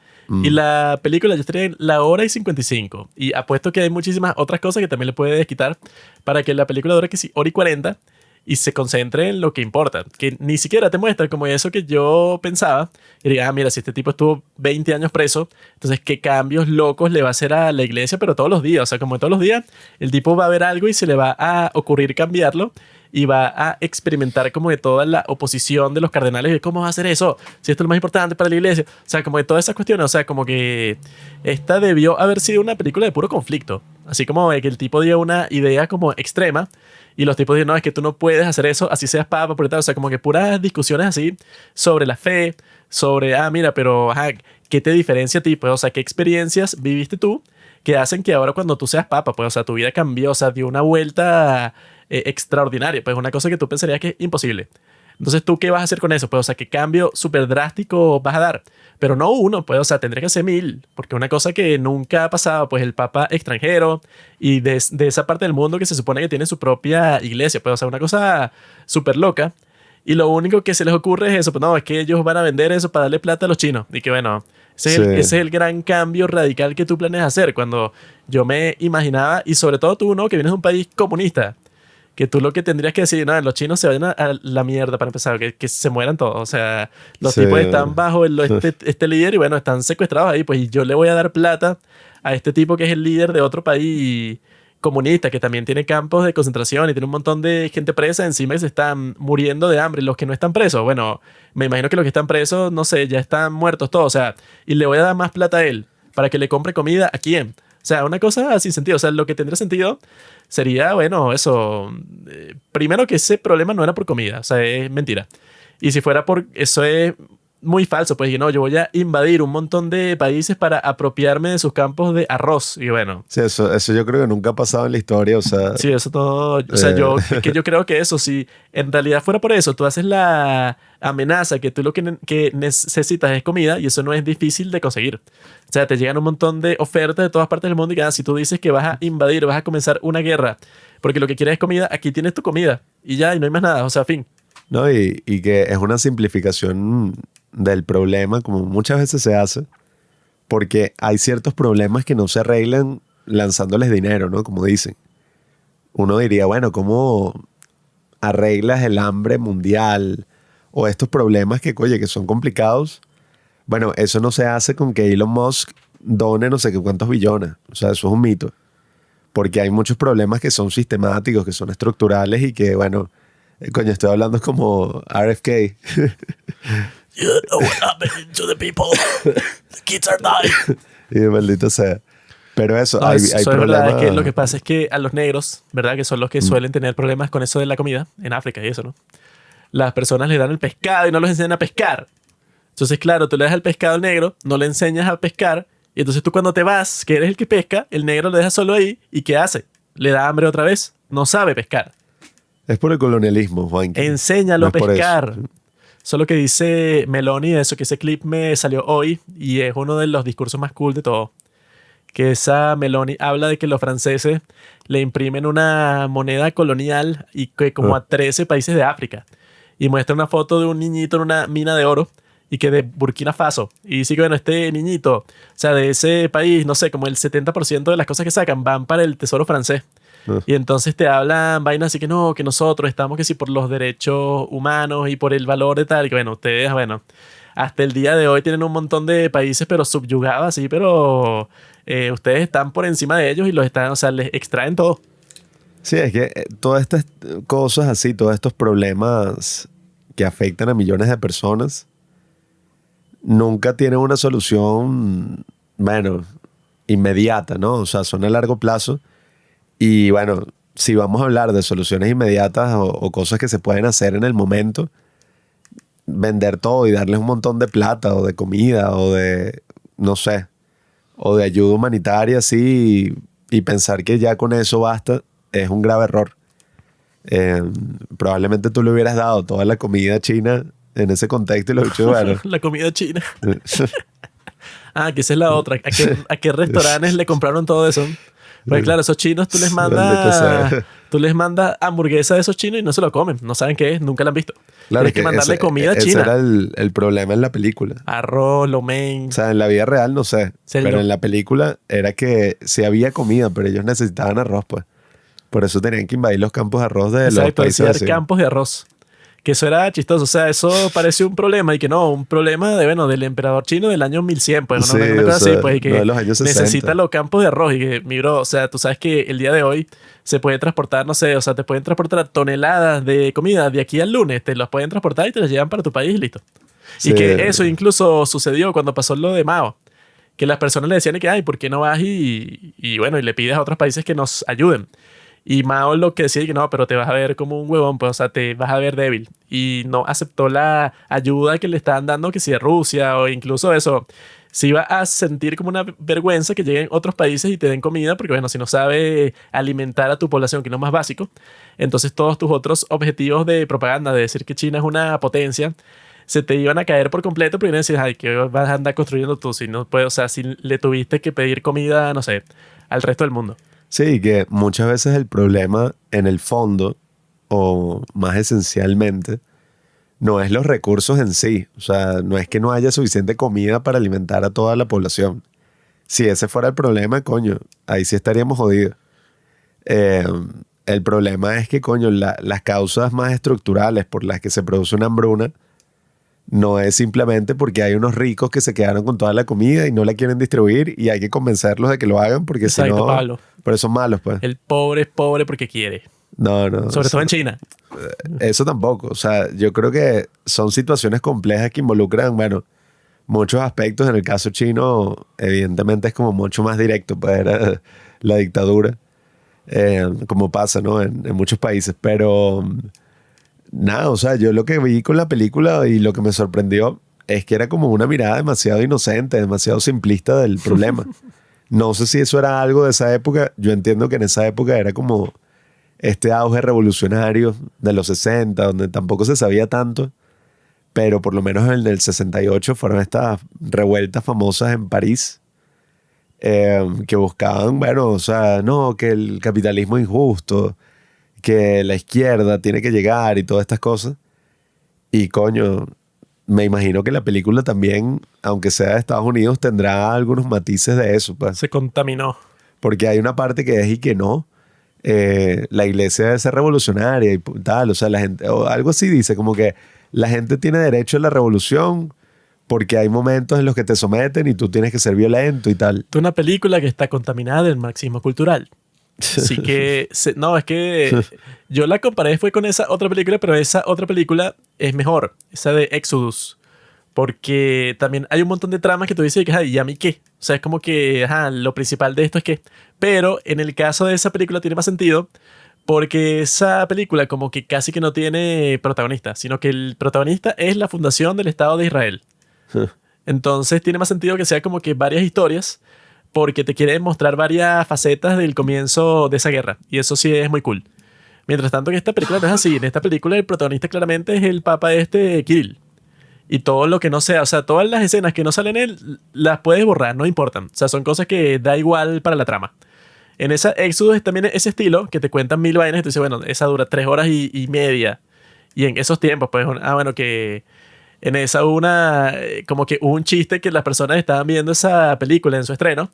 Y la película ya estaría en la hora y 55. Y apuesto que hay muchísimas otras cosas que también le puedes quitar para que la película dure que sí, hora y 40 y se concentre en lo que importa. Que ni siquiera te muestra como eso que yo pensaba. Y diga, mira, si este tipo estuvo 20 años preso, entonces qué cambios locos le va a hacer a la iglesia, pero todos los días. O sea, como todos los días, el tipo va a ver algo y se le va a ocurrir cambiarlo. Y va a experimentar como de toda la oposición de los cardenales de cómo va a hacer eso, si esto es lo más importante para la iglesia. O sea, como de todas esas cuestiones. O sea, como que esta debió haber sido una película de puro conflicto. Así como de que el tipo dio una idea como extrema y los tipos dijeron, no, es que tú no puedes hacer eso, así seas papa, por tal. O sea, como que puras discusiones así sobre la fe, sobre, mira, pero, ¿qué te diferencia a ti? Pues, o sea, ¿qué experiencias viviste tú que hacen que ahora cuando tú seas papa, pues, o sea, tu vida cambió, o sea, dio una vuelta extraordinaria, pues una cosa que tú pensarías que es imposible. Entonces, ¿tú qué vas a hacer con eso? Pues, o sea, ¿qué cambio súper drástico vas a dar? Pero no uno, pues, o sea, tendría que ser 1000, porque una cosa que nunca ha pasado, pues, el papa extranjero y de esa parte del mundo que se supone que tiene su propia iglesia, pues, o sea, una cosa súper loca. Y lo único que se les ocurre es eso, pues no, es que ellos van a vender eso para darle plata a los chinos. Y que bueno, ese es el gran cambio radical que tú planeas hacer. Cuando yo me imaginaba, y sobre todo tú, ¿no? Que vienes de un país comunista, que tú lo que tendrías que decir, no, los chinos se vayan a la mierda para empezar, que se mueran todos. O sea, los tipos están bajo este líder y bueno, están secuestrados ahí, pues y yo le voy a dar plata a este tipo que es el líder de otro país comunista, que también tiene campos de concentración y tiene un montón de gente presa encima que se están muriendo de hambre. Los que no están presos, bueno, me imagino que los que están presos, no sé, ya están muertos todos. O sea, y le voy a dar más plata a él para que le compre comida a quién. O sea, una cosa sin sentido. O sea, lo que tendría sentido sería, bueno, eso. Primero que ese problema no era por comida. O sea, es mentira. Y si fuera por... Eso es muy falso. Pues, y no, yo voy a invadir un montón de países para apropiarme de sus campos de arroz. Y bueno... Sí, eso yo creo que nunca ha pasado en la historia, o sea... Sí, eso todo... O sea, yo creo que eso, si en realidad fuera por eso, tú haces la amenaza que tú lo que necesitas es comida y eso no es difícil de conseguir. O sea, te llegan un montón de ofertas de todas partes del mundo y si tú dices que vas a invadir, vas a comenzar una guerra, porque lo que quieres es comida, aquí tienes tu comida y ya, y no hay más nada, o sea, fin. No, y que es una simplificación del problema, como muchas veces se hace, porque hay ciertos problemas que no se arreglan lanzándoles dinero, ¿no? Como dicen. Uno diría, bueno, ¿cómo arreglas el hambre mundial o estos problemas que, oye, que son complicados? Bueno, eso no se hace con que Elon Musk done no sé qué cuántos billones. O sea, eso es un mito. Porque hay muchos problemas que son sistemáticos, que son estructurales y que, bueno, coño, estoy hablando como RFK. You know what happened to the people. The kids are dying. Y maldito sea. Pero eso, no, hay problemas. Verdad que lo que pasa es que a los negros, ¿verdad? Que son los que suelen tener problemas con eso de la comida en África y eso, ¿no? Las personas le dan el pescado y no los enseñan a pescar. Entonces, claro, tú le das el pescado al negro, no le enseñas a pescar, y entonces tú cuando te vas, que eres el que pesca, el negro lo deja solo ahí, ¿y qué hace? Le da hambre otra vez, no sabe pescar. Es por el colonialismo, Juan. Enséñalo a pescar. Eso es lo que dice Meloni, eso que ese clip me salió hoy, y es uno de los discursos más cool de todo. que esa Meloni habla de que los franceses le imprimen una moneda colonial y que como a 13 países de África. Y muestra una foto de un niñito en una mina de oro y que de Burkina Faso. Y dice que, bueno, este niñito, o sea, de ese país, no sé, como el 70% de las cosas que sacan van para el tesoro francés. Y entonces te hablan vainas así que no, que nosotros estamos que sí por los derechos humanos y por el valor de tal, y que bueno, ustedes, bueno, hasta el día de hoy tienen un montón de países pero subyugados así, pero ustedes están por encima de ellos y los están, o sea, les extraen todo. Sí, es que todas estas cosas así, todos estos problemas que afectan a millones de personas, nunca tienen una solución, bueno, inmediata, ¿no? O sea, son a largo plazo. Y bueno, si vamos a hablar de soluciones inmediatas o cosas que se pueden hacer en el momento, vender todo y darles un montón de plata o de comida o de, no sé, o de ayuda humanitaria, así, y pensar que ya con eso basta, es un grave error. Probablemente tú le hubieras dado toda la comida china en ese contexto y lo dicho, bueno. La comida china. Ah, que esa es la otra. ¿A qué restaurantes le compraron todo eso? Pues claro, esos chinos tú les mandas hamburguesa de esos chinos y no se lo comen. No saben qué es, nunca la han visto. Claro, Tienes que mandarle comida ese china. era el problema en la película. Arroz, lo mein. O sea, en la vida real no sé, pero en la película era que sí había comida, pero ellos necesitaban arroz, pues. Por eso tenían que invadir los campos de arroz de los países decía campos de arroz. Que eso era chistoso. O sea, eso pareció un problema. Y que no, un problema de, bueno, del emperador chino del año 1100, pues. Sí, una cosa así, pues. Y que no de los años 60. necesita los campos de arroz. Y que, mi bro, o sea, tú sabes que el día de hoy se puede transportar, no sé, o sea, te pueden transportar toneladas de comida de aquí al lunes. Te los pueden transportar y te los llevan para tu país y listo. Sí. Y que eso incluso sucedió cuando pasó lo de Mao. Que las personas le decían que, ay, ¿por qué no vas y bueno, y le pides a otros países que nos ayuden? Y Mao lo que decía es que no, pero te vas a ver como un huevón, pues, o sea, te vas a ver débil. Y no aceptó la ayuda que le estaban dando, que si de Rusia o incluso eso. Se iba a sentir como una vergüenza que lleguen otros países y te den comida, porque bueno, si no sabe alimentar a tu población, que no es más básico, entonces todos tus otros objetivos de propaganda, de decir que China es una potencia, se te iban a caer por completo, pero decías, ay, ¿qué vas a andar construyendo tú? Si no puedes, o sea, si le tuviste que pedir comida, no sé, al resto del mundo. Sí, que muchas veces el problema en el fondo, o más esencialmente, no es los recursos en sí. O sea, no es que no haya suficiente comida para alimentar a toda la población. Si ese fuera el problema, coño, ahí sí estaríamos jodidos. El problema es que, coño, las causas más estructurales por las que se produce una hambruna no es simplemente porque hay unos ricos que se quedaron con toda la comida y no la quieren distribuir y hay que convencerlos de que lo hagan porque si no... Pablo. Pero son malos, pues. El pobre es pobre porque quiere. No. Sobre todo en China. Eso tampoco. O sea, yo creo que son situaciones complejas que involucran, bueno, muchos aspectos. En el caso chino, evidentemente es como mucho más directo, pues era la dictadura, como pasa, ¿no? En muchos países. Pero nada, o sea, yo lo que vi con la película y lo que me sorprendió es que era como una mirada demasiado inocente, demasiado simplista del problema. No sé si eso era algo de esa época. Yo entiendo que en esa época era como este auge revolucionario de los 60, donde tampoco se sabía tanto, pero por lo menos en el 68 fueron estas revueltas famosas en París, que buscaban, bueno, o sea, no, que el capitalismo es injusto, que la izquierda tiene que llegar y todas estas cosas. Y coño, me imagino que la película también, aunque sea de Estados Unidos, tendrá algunos matices de eso, pues. Se contaminó. Porque hay una parte que es y que no. La iglesia debe ser revolucionaria y tal. O sea, la gente, o algo así dice, como que la gente tiene derecho a la revolución porque hay momentos en los que te someten y tú tienes que ser violento y tal. Es una película que está contaminada del marxismo cultural. Así que, no, es que yo la comparé fue con esa otra película, pero esa otra película es mejor, esa de Exodus, porque también hay un montón de tramas que tú dices, ay, ¿y a mí qué? O sea, es como que, ajá, lo principal de esto es que, pero en el caso de esa película tiene más sentido, porque esa película como que casi que no tiene protagonista, sino que el protagonista es la fundación del Estado de Israel. Entonces tiene más sentido que sea como que varias historias, porque te quiere mostrar varias facetas del comienzo de esa guerra. Y eso sí es muy cool. Mientras tanto, en esta película no es así. En esta película el protagonista claramente es el papa Kirill. Y todo lo que no sea, o sea, todas las escenas que no salen en él, las puedes borrar, no importan. O sea, son cosas que da igual para la trama. En esa Exodus es también ese estilo, que te cuentan 1000 vainas y tú dices, bueno, esa dura 3 horas y media. Y en esos tiempos, pues, bueno, que en esa como que hubo un chiste que las personas estaban viendo esa película en su estreno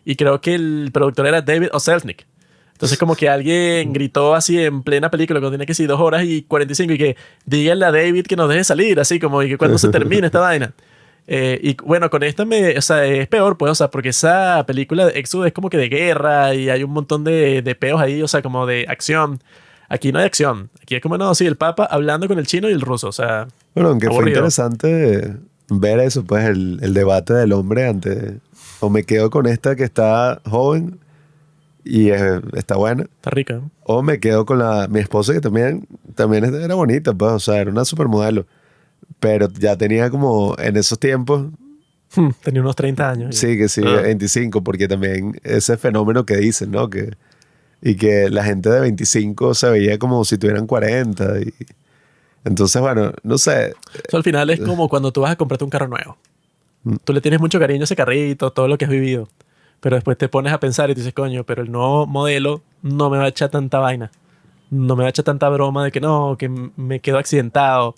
y creo que el productor era David O. Selznick. Entonces como que alguien gritó así en plena película cuando tenía que ser 2 horas y 45 y que díganle a David que nos deje salir, así como y que cuando se termine esta vaina. Y bueno, con esta o sea, es peor, pues, o sea, porque esa película de Exodus es como que de guerra y hay un montón de peos ahí, o sea, como de acción. Aquí no hay acción. Aquí es como, no, sí, el Papa hablando con el chino y el ruso, o sea, Bueno, aunque fue aburrido. interesante ver eso, pues el debate del hombre ante... O me quedo con esta que está joven y está buena. Está rica, ¿no? O me quedo con mi esposa que también era bonita, pues, o sea, era una supermodelo. Pero ya tenía como en esos tiempos, Tenía unos 30 años. sí, que sí, 25, porque también ese fenómeno que dicen, ¿no? Y que la gente de 25 se veía como si tuvieran 40. Entonces, bueno, no sé. Eso al final es como cuando tú vas a comprarte un carro nuevo. Tú le tienes mucho cariño a ese carrito, todo lo que has vivido. Pero después te pones a pensar y te dices, coño, pero el nuevo modelo no me va a echar tanta vaina. No me va a echar tanta broma de que no, que me quedo accidentado,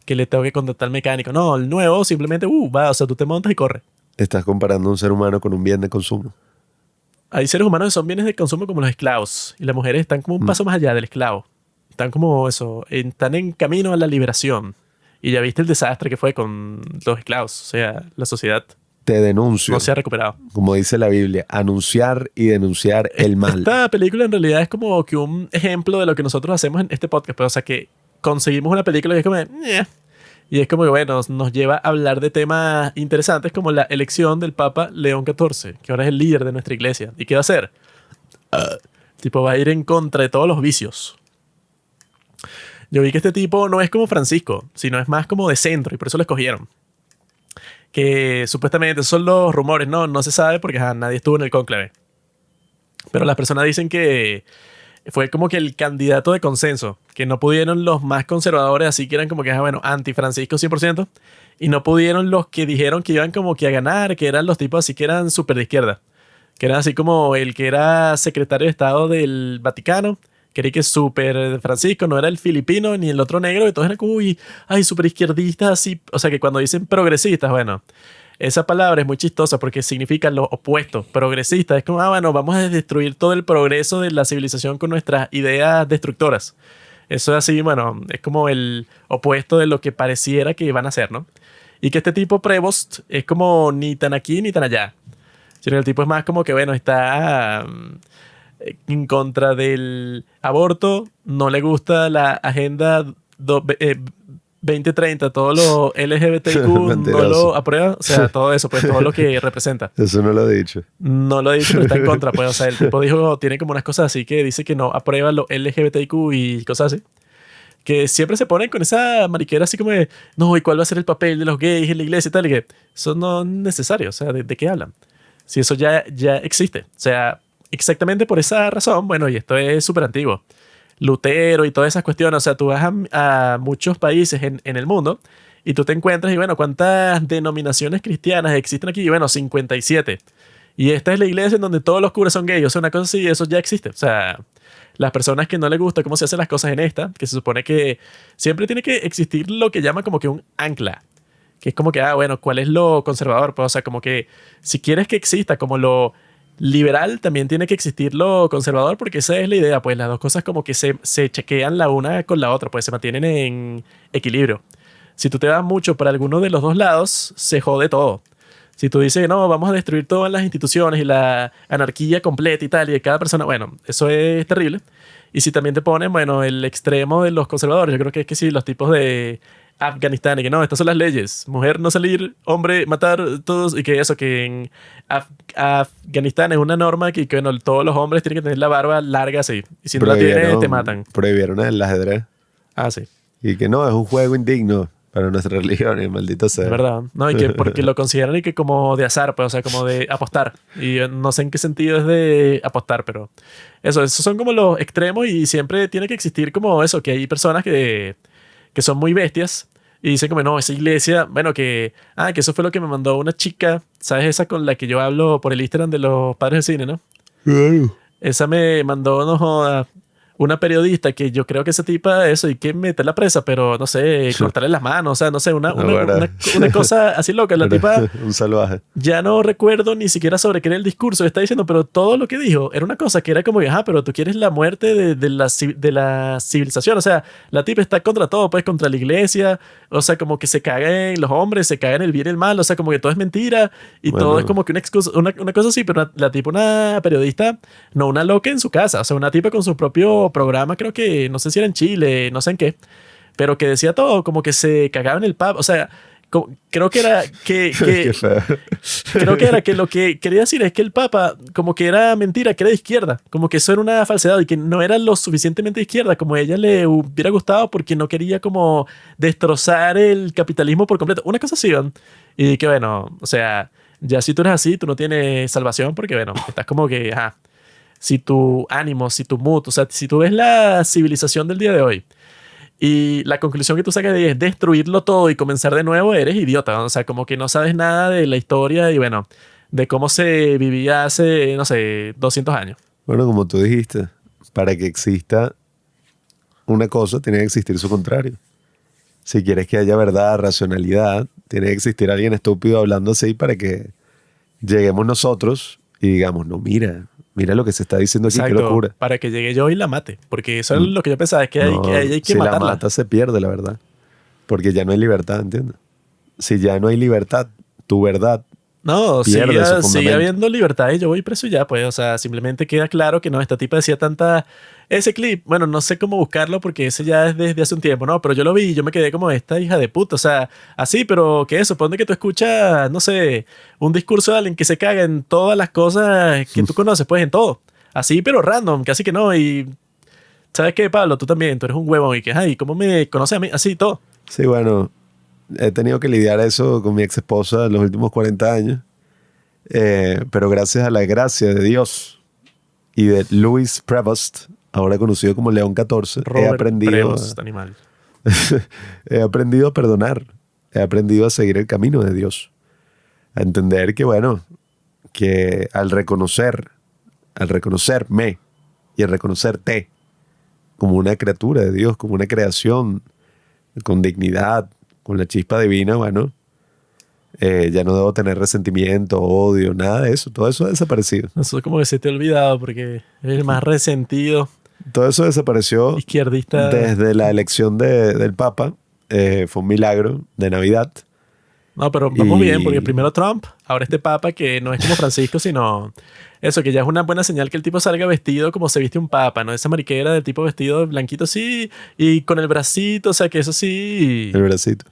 que le tengo que contactar al mecánico. No, el nuevo simplemente, va, o sea, tú te montas y corres. Estás comparando un ser humano con un bien de consumo. Hay seres humanos que son bienes de consumo como los esclavos. Y las mujeres están como un paso más allá del esclavo. Están como eso, están en camino a la liberación. Y ya viste el desastre que fue con los esclavos. O sea, la sociedad Te denuncio, no se ha recuperado. como dice la Biblia, anunciar y denunciar el mal. Esta película en realidad es como que un ejemplo de lo que nosotros hacemos en este podcast. Pero, o sea, que conseguimos una película que es como de, "Ñe". Y es como que, bueno, nos lleva a hablar de temas interesantes como la elección del Papa León XIV, que ahora es el líder de nuestra iglesia. ¿Y qué va a hacer? Tipo, va a ir en contra de todos los vicios. Yo vi que este tipo no es como Francisco, sino es más como de centro y por eso lo escogieron. Que supuestamente esos son los rumores, no se sabe porque nadie estuvo en el cónclave. Pero las personas dicen que fue como que el candidato de consenso, que no pudieron los más conservadores, así que eran como que, bueno, anti-Francisco 100%, y no pudieron los que dijeron que iban como que a ganar, que eran los tipos así que eran súper de izquierda, que eran así como el que era secretario de Estado del Vaticano, que era que súper Francisco, no era el filipino ni el otro negro, y todos eran como, uy, ay, súper izquierdistas, así, o sea que cuando dicen progresistas, bueno, esa palabra es muy chistosa porque significa lo opuesto. Progresista es como, bueno, vamos a destruir todo el progreso de la civilización con nuestras ideas destructoras. Eso es así, bueno, es como el opuesto de lo que pareciera que van a hacer, ¿no? Y que este tipo Prevost es como ni tan aquí ni tan allá. Sino el tipo es más como que, bueno, está en contra del aborto, no le gusta la agenda 2030, todo lo LGBTQ no Mentiroso. lo aprueba, o sea, todo eso, pues todo lo que representa. Eso no lo he dicho. No lo he dicho, pero está en contra, pues, o sea, el tipo dijo, tiene como unas cosas así que dice que no aprueba lo LGBTQ y cosas así. Que siempre se ponen con esa mariquera así como de, no, ¿y cuál va a ser el papel de los gays en la iglesia y tal? Y que eso no es necesario, o sea, ¿de qué hablan? Si eso ya existe, o sea, exactamente por esa razón, bueno, y esto es súper antiguo. Lutero y todas esas cuestiones, o sea, tú vas a muchos países en el mundo y tú te encuentras y bueno, ¿cuántas denominaciones cristianas existen aquí? Y bueno, 57. Y esta es la iglesia en donde todos los curas son gays, o sea, una cosa así, eso ya existe. O sea, las personas que no les gusta cómo se hacen las cosas en esta, que se supone que siempre tiene que existir lo que llama como que un ancla, que es como que, bueno, ¿cuál es lo conservador? Pues, o sea, como que si quieres que exista como lo liberal, también tiene que existir lo conservador, porque esa es la idea, pues las dos cosas como que se chequean la una con la otra, pues se mantienen en equilibrio. Si tú te vas mucho para alguno de los dos lados, se jode todo. Si tú dices, no, vamos a destruir todas las instituciones y la anarquía completa y tal, y de cada persona, bueno, eso es terrible. Y si también te ponen, bueno, el extremo de los conservadores, yo creo que es que sí, los tipos de Afganistán, y que no, estas son las leyes, mujer no salir, hombre matar, todos, y que eso, que en Afganistán es una norma que bueno, todos los hombres tienen que tener la barba larga así, y si no la tienes, te matan. Prohibieron el ajedrez. Ah, sí. Y que no, es un juego indigno para nuestra religión, y maldito sea. Es verdad. No, y que porque lo consideran y que como de azar, pues, o sea, como de apostar. Y no sé en qué sentido es de apostar, pero esos son como los extremos y siempre tiene que existir como eso, que hay personas que son muy bestias Y dice como, no, esa iglesia, bueno, que eso fue lo que me mandó una chica, ¿sabes? Esa con la que yo hablo por el Instagram de los padres del cine, ¿no? Claro. Esa me mandó, no joda, una periodista que yo creo que esa tipa, eso, y que meterla presa, pero no sé, cortarle las manos, o sea, no sé, una cosa así loca. La tipa, Un salvaje. ya no recuerdo ni siquiera sobre qué era el discurso, está diciendo, pero todo lo que dijo era una cosa que era como, pero tú quieres la muerte de la civilización, o sea, la tipa está contra todo, pues contra la iglesia, o sea, como que se caga en los hombres, se caga en el bien y el mal, o sea, como que todo es mentira y Bueno. todo es como que una excusa, una cosa así, pero la tipa, una periodista, no una loca en su casa, o sea, una tipa con su propio programa, creo que, no sé si era en Chile, no sé en qué, pero que decía todo, como que se cagaba en el pub, o sea, creo que era Qué feo. creo que era que lo que quería decir es que el Papa como que era mentira, que era de izquierda, como que eso era una falsedad y que no era lo suficientemente de izquierda como a ella le hubiera gustado porque no quería como destrozar el capitalismo por completo, una cosa así, ¿no? Y que bueno, o sea, ya si tú eres así, tú no tienes salvación porque bueno, estás como que, si tu ánimo, si tu mood, o sea, si tú ves la civilización del día de hoy y la conclusión que tú sacas de ahí es destruirlo todo y comenzar de nuevo, eres idiota, ¿no? O sea, como que no sabes nada de la historia y bueno, de cómo se vivía hace, no sé, 200 años. Bueno, como tú dijiste, para que exista una cosa, tiene que existir su contrario. Si quieres que haya verdad, racionalidad, tiene que existir alguien estúpido hablando así para que lleguemos nosotros y digamos, no, mira lo que se está diciendo aquí, Exacto, qué locura. para que llegue yo y la mate, porque eso es lo que yo pensaba, es que hay No, que si matarla. la mata se pierde, la verdad. Porque ya no hay libertad, ¿entiendes? Si ya no hay libertad, tu verdad No, pierde su sigue fundamento. habiendo libertad y yo voy preso y ya, pues, o sea, simplemente queda claro que no, esta tipa decía tanta... Ese clip, bueno, no sé cómo buscarlo porque ese ya es desde hace un tiempo, ¿no? Pero yo lo vi y yo me quedé como esta hija de puta, o sea, así, pero que eso, ponte que tú escuchas, no sé, un discurso de alguien que se caga en todas las cosas que tú conoces, pues, en todo. Así, pero random, casi que no, y... ¿Sabes qué, Pablo? Tú también, tú eres un huevón y que, ay, ¿cómo me conoces a mí? Así, todo. Sí, bueno, he tenido que lidiar eso con mi ex esposa en los últimos 40 años. Pero gracias a la gracia de Dios y de Louis Prevost, ahora conocido como León XIV, Robert Prevost, animal. he aprendido a perdonar, he aprendido a seguir el camino de Dios, a entender que, bueno, que al reconocerme y al reconocerte como una criatura de Dios, como una creación con dignidad, con la chispa divina, bueno, ya no debo tener resentimiento, odio, nada de eso. Todo eso ha desaparecido. Eso es como que se te ha olvidado porque eres el más resentido, Todo eso desapareció izquierdista. desde la elección del Papa. Fue un milagro de Navidad. No, pero vamos Y- bien, porque primero Trump, ahora este papa que no es como Francisco, sino eso, que ya es una buena señal que el tipo salga vestido como se viste un papa, ¿no? Esa mariquera del tipo vestido blanquito así y con el bracito, o sea, que eso sí. El bracito.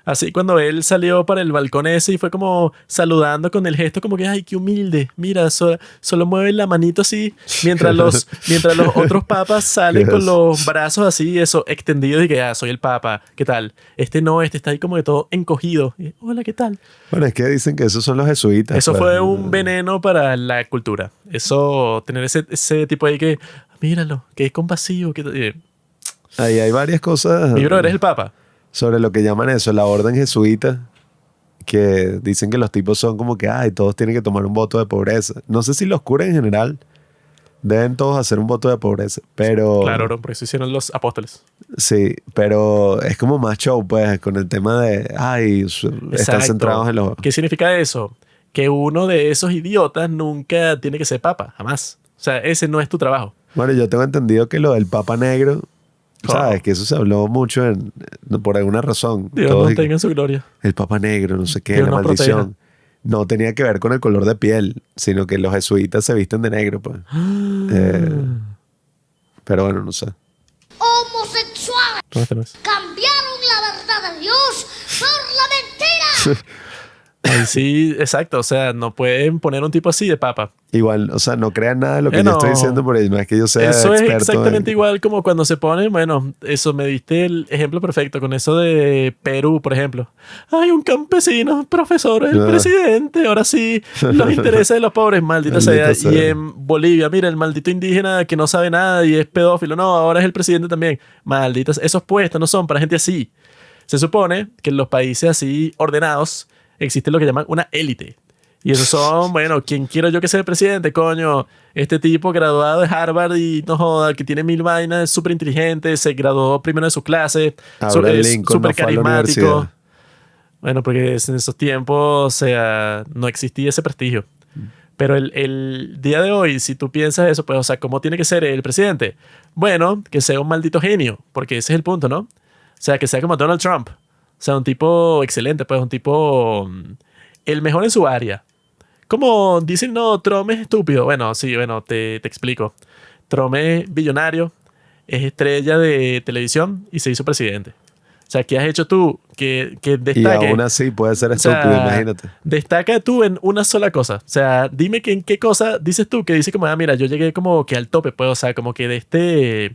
Así cuando él salió para el balcón ese y fue como saludando con el gesto como que, ay, qué humilde, mira, solo mueve la manito así, mientras los otros papas salen con los brazos así, eso, extendidos y que, soy el papa, ¿qué tal? Este está ahí como de todo encogido. Y, hola, ¿qué tal? Bueno, es que dicen que esos son los jesuitas. Eso pues. fue un veneno para la cultura. Eso, tener ese tipo ahí que, míralo, que es compasivo. Ahí hay varias cosas Mi bro, eres el papa. sobre lo que llaman eso, la orden jesuita, que dicen que los tipos son como que, todos tienen que tomar un voto de pobreza. No sé si los curas en general deben todos hacer un voto de pobreza, pero... Claro, bro, por eso hicieron los apóstoles. Sí, pero es como más show, pues, con el tema de, están Exacto. centrados en los... ¿Qué significa eso? Que uno de esos idiotas nunca tiene que ser papa, jamás. O sea, ese no es tu trabajo. Bueno, yo tengo entendido que lo del Papa Negro, ¿sabes? Oh. Que eso se habló mucho por alguna razón. Dios Todos no dijeron, tenga en su gloria. el Papa Negro, no sé qué, Dios la nos maldición. proteja. No tenía que ver con el color de piel, sino que los jesuitas se visten de negro, pues. Pero bueno, no sé. Homosexuales No, este no es. cambiaron la verdad de Dios por la mentira. Ahí sí, exacto. O sea, no pueden poner un tipo así de papa. Igual, o sea, no crean nada de lo que yo No. estoy diciendo por ahí. No es que yo sea Eso es experto exactamente en- igual como cuando se ponen, bueno, eso me diste el ejemplo perfecto con eso de Perú, por ejemplo. Hay un campesino, profesor, el Ah. presidente, ahora sí, los intereses de los pobres, maldita sea. Maldita sea. Y en Bolivia, mira, el maldito indígena que no sabe nada y es pedófilo, no, ahora es el presidente también. Malditas, esos puestos no son para gente así. Se supone que en los países así ordenados existe lo que llaman una élite. Y esos son, bueno, ¿quién quiero yo que sea el presidente? Coño, este tipo graduado de Harvard y no joda, que tiene 1000 vainas, es súper inteligente, se graduó primero de su clase, Abraham es Lincoln súper no fue a la carismático. universidad. Bueno, porque en esos tiempos, o sea, no existía ese prestigio. Pero el día de hoy, si tú piensas eso, pues, o sea, ¿cómo tiene que ser el presidente? Bueno, que sea un maldito genio, porque ese es el punto, ¿no? O sea, que sea como Donald Trump. O sea, un tipo excelente, pues, un tipo el mejor en su área. Como dicen, no, Trump es estúpido. Bueno, sí, bueno, te explico. Trump es billonario, es estrella de televisión y se hizo presidente. O sea, ¿qué has hecho tú que Y destaque? aún así puede ser O estúpido, sea, imagínate. destaca tú en una sola cosa. O sea, dime que en qué cosa dices tú que dice como, ah, mira, yo llegué como que al tope, pues, o sea, como que de este,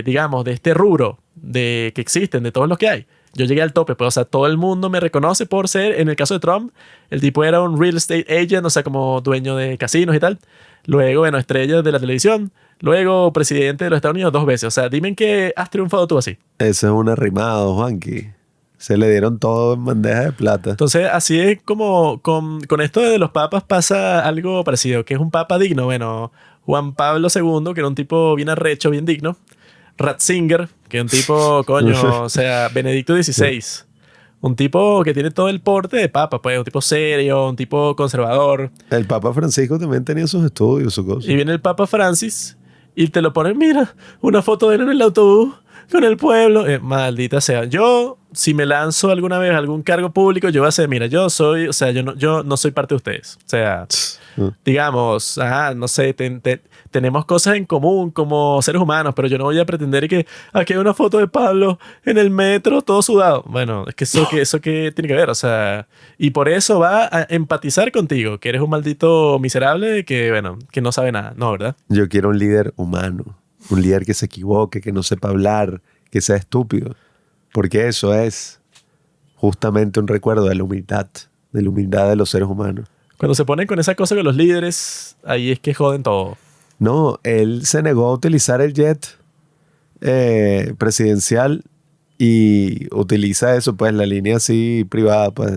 digamos, de este rubro de que existen, de todos los que hay. Yo llegué al tope, pues, o sea, todo el mundo me reconoce por ser, en el caso de Trump, el tipo era un real estate agent, o sea, como dueño de casinos y tal. Luego, bueno, estrella de la televisión. Luego, presidente de los Estados Unidos 2 veces. O sea, dime en qué has triunfado tú así. Eso es un arrimado, Juanqui. Se le dieron todo en bandeja de plata. Entonces, así es como con esto de los papas pasa algo parecido, que es un papa digno. Bueno, Juan Pablo II, que era un tipo bien arrecho, bien digno. Ratzinger, que es un tipo, coño, o sea, Benedicto XVI. Un tipo que tiene todo el porte de papa, pues, un tipo serio, un tipo conservador. El Papa Francisco también tenía sus estudios, su cosa. Y viene el Papa Francis y te lo ponen, mira, una foto de él en el autobús con el pueblo. Maldita sea. Yo, si me lanzo alguna vez a algún cargo público, yo voy a ser, mira, yo soy, o sea, yo no soy parte de ustedes. O sea, digamos, no sé, tenemos cosas en común como seres humanos, pero yo no voy a pretender que aquí hay una foto de Pablo en el metro todo sudado. Bueno, es que eso que tiene que ver, o sea, y por eso va a empatizar contigo, que eres un maldito miserable que, bueno, que no sabe nada, ¿no, verdad? Yo quiero un líder humano. Un líder que se equivoque, que no sepa hablar, que sea estúpido. Porque eso es justamente un recuerdo de la humildad de los seres humanos. Cuando se ponen con esa cosa con los líderes, ahí es que joden todo. No, él se negó a utilizar el jet presidencial y utiliza eso, pues la línea así privada, pues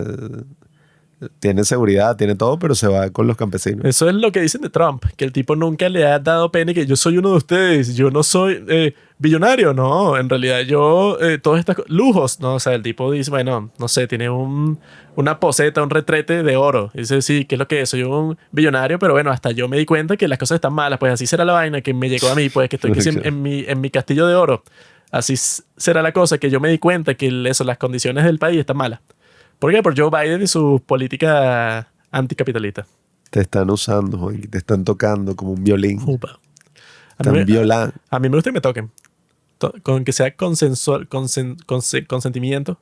tiene seguridad, tiene todo, pero se va con los campesinos. Eso es lo que dicen de Trump, que el tipo nunca le ha dado pena y que yo soy uno de ustedes, yo no soy billonario, no, en realidad yo, todos estos lujos, no, o sea, el tipo dice, bueno, no sé, tiene una poseta, un retrete de oro, dice, sí, ¿qué es lo que es? Soy un billonario, pero bueno, hasta yo me di cuenta que las cosas están malas, pues así será la vaina que me llegó a mí, pues que estoy en mi castillo de oro, así será la cosa que yo me di cuenta que las condiciones del país están malas. ¿Por qué? Por Joe Biden y su política anticapitalista. Te están usando, Juan, te están tocando como un violín. Upa. Están violando. A mí me gusta que me toquen. Con que sea consensual, consentimiento.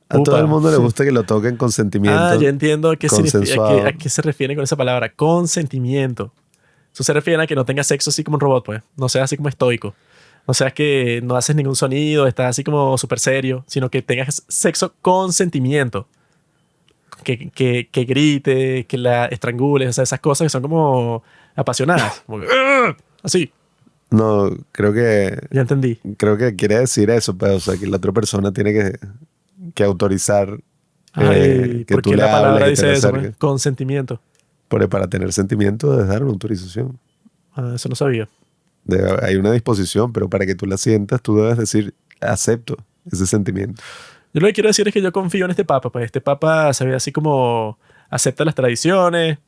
A todo Upa. el mundo le gusta que lo toquen con sentimiento. Ya entiendo qué significa, consensuado. a qué se refiere con esa palabra. Consentimiento. Eso se refiere a que no tengas sexo así como un robot, pues. No seas así como estoico. No seas que no haces ningún sonido, estás así como súper serio, sino que tengas sexo con sentimiento. Que grite, que la estrangules, o sea, esas cosas que son como apasionadas. Como que, "Ugh", así, No, creo ya entendí. que quiere decir eso, pues, o sea, que la otra persona tiene que autorizar Ay, que ¿por tú qué le la palabra hables, que te dice le eso? acerques. Pues? Consentimiento. Pero para tener sentimiento debes dar una autorización. Eso no sabía. Hay una disposición, pero para que tú la sientas, tú debes decir, acepto ese sentimiento. Yo lo que quiero decir es que yo confío en este papa. Pues este papa se ve así como acepta las tradiciones.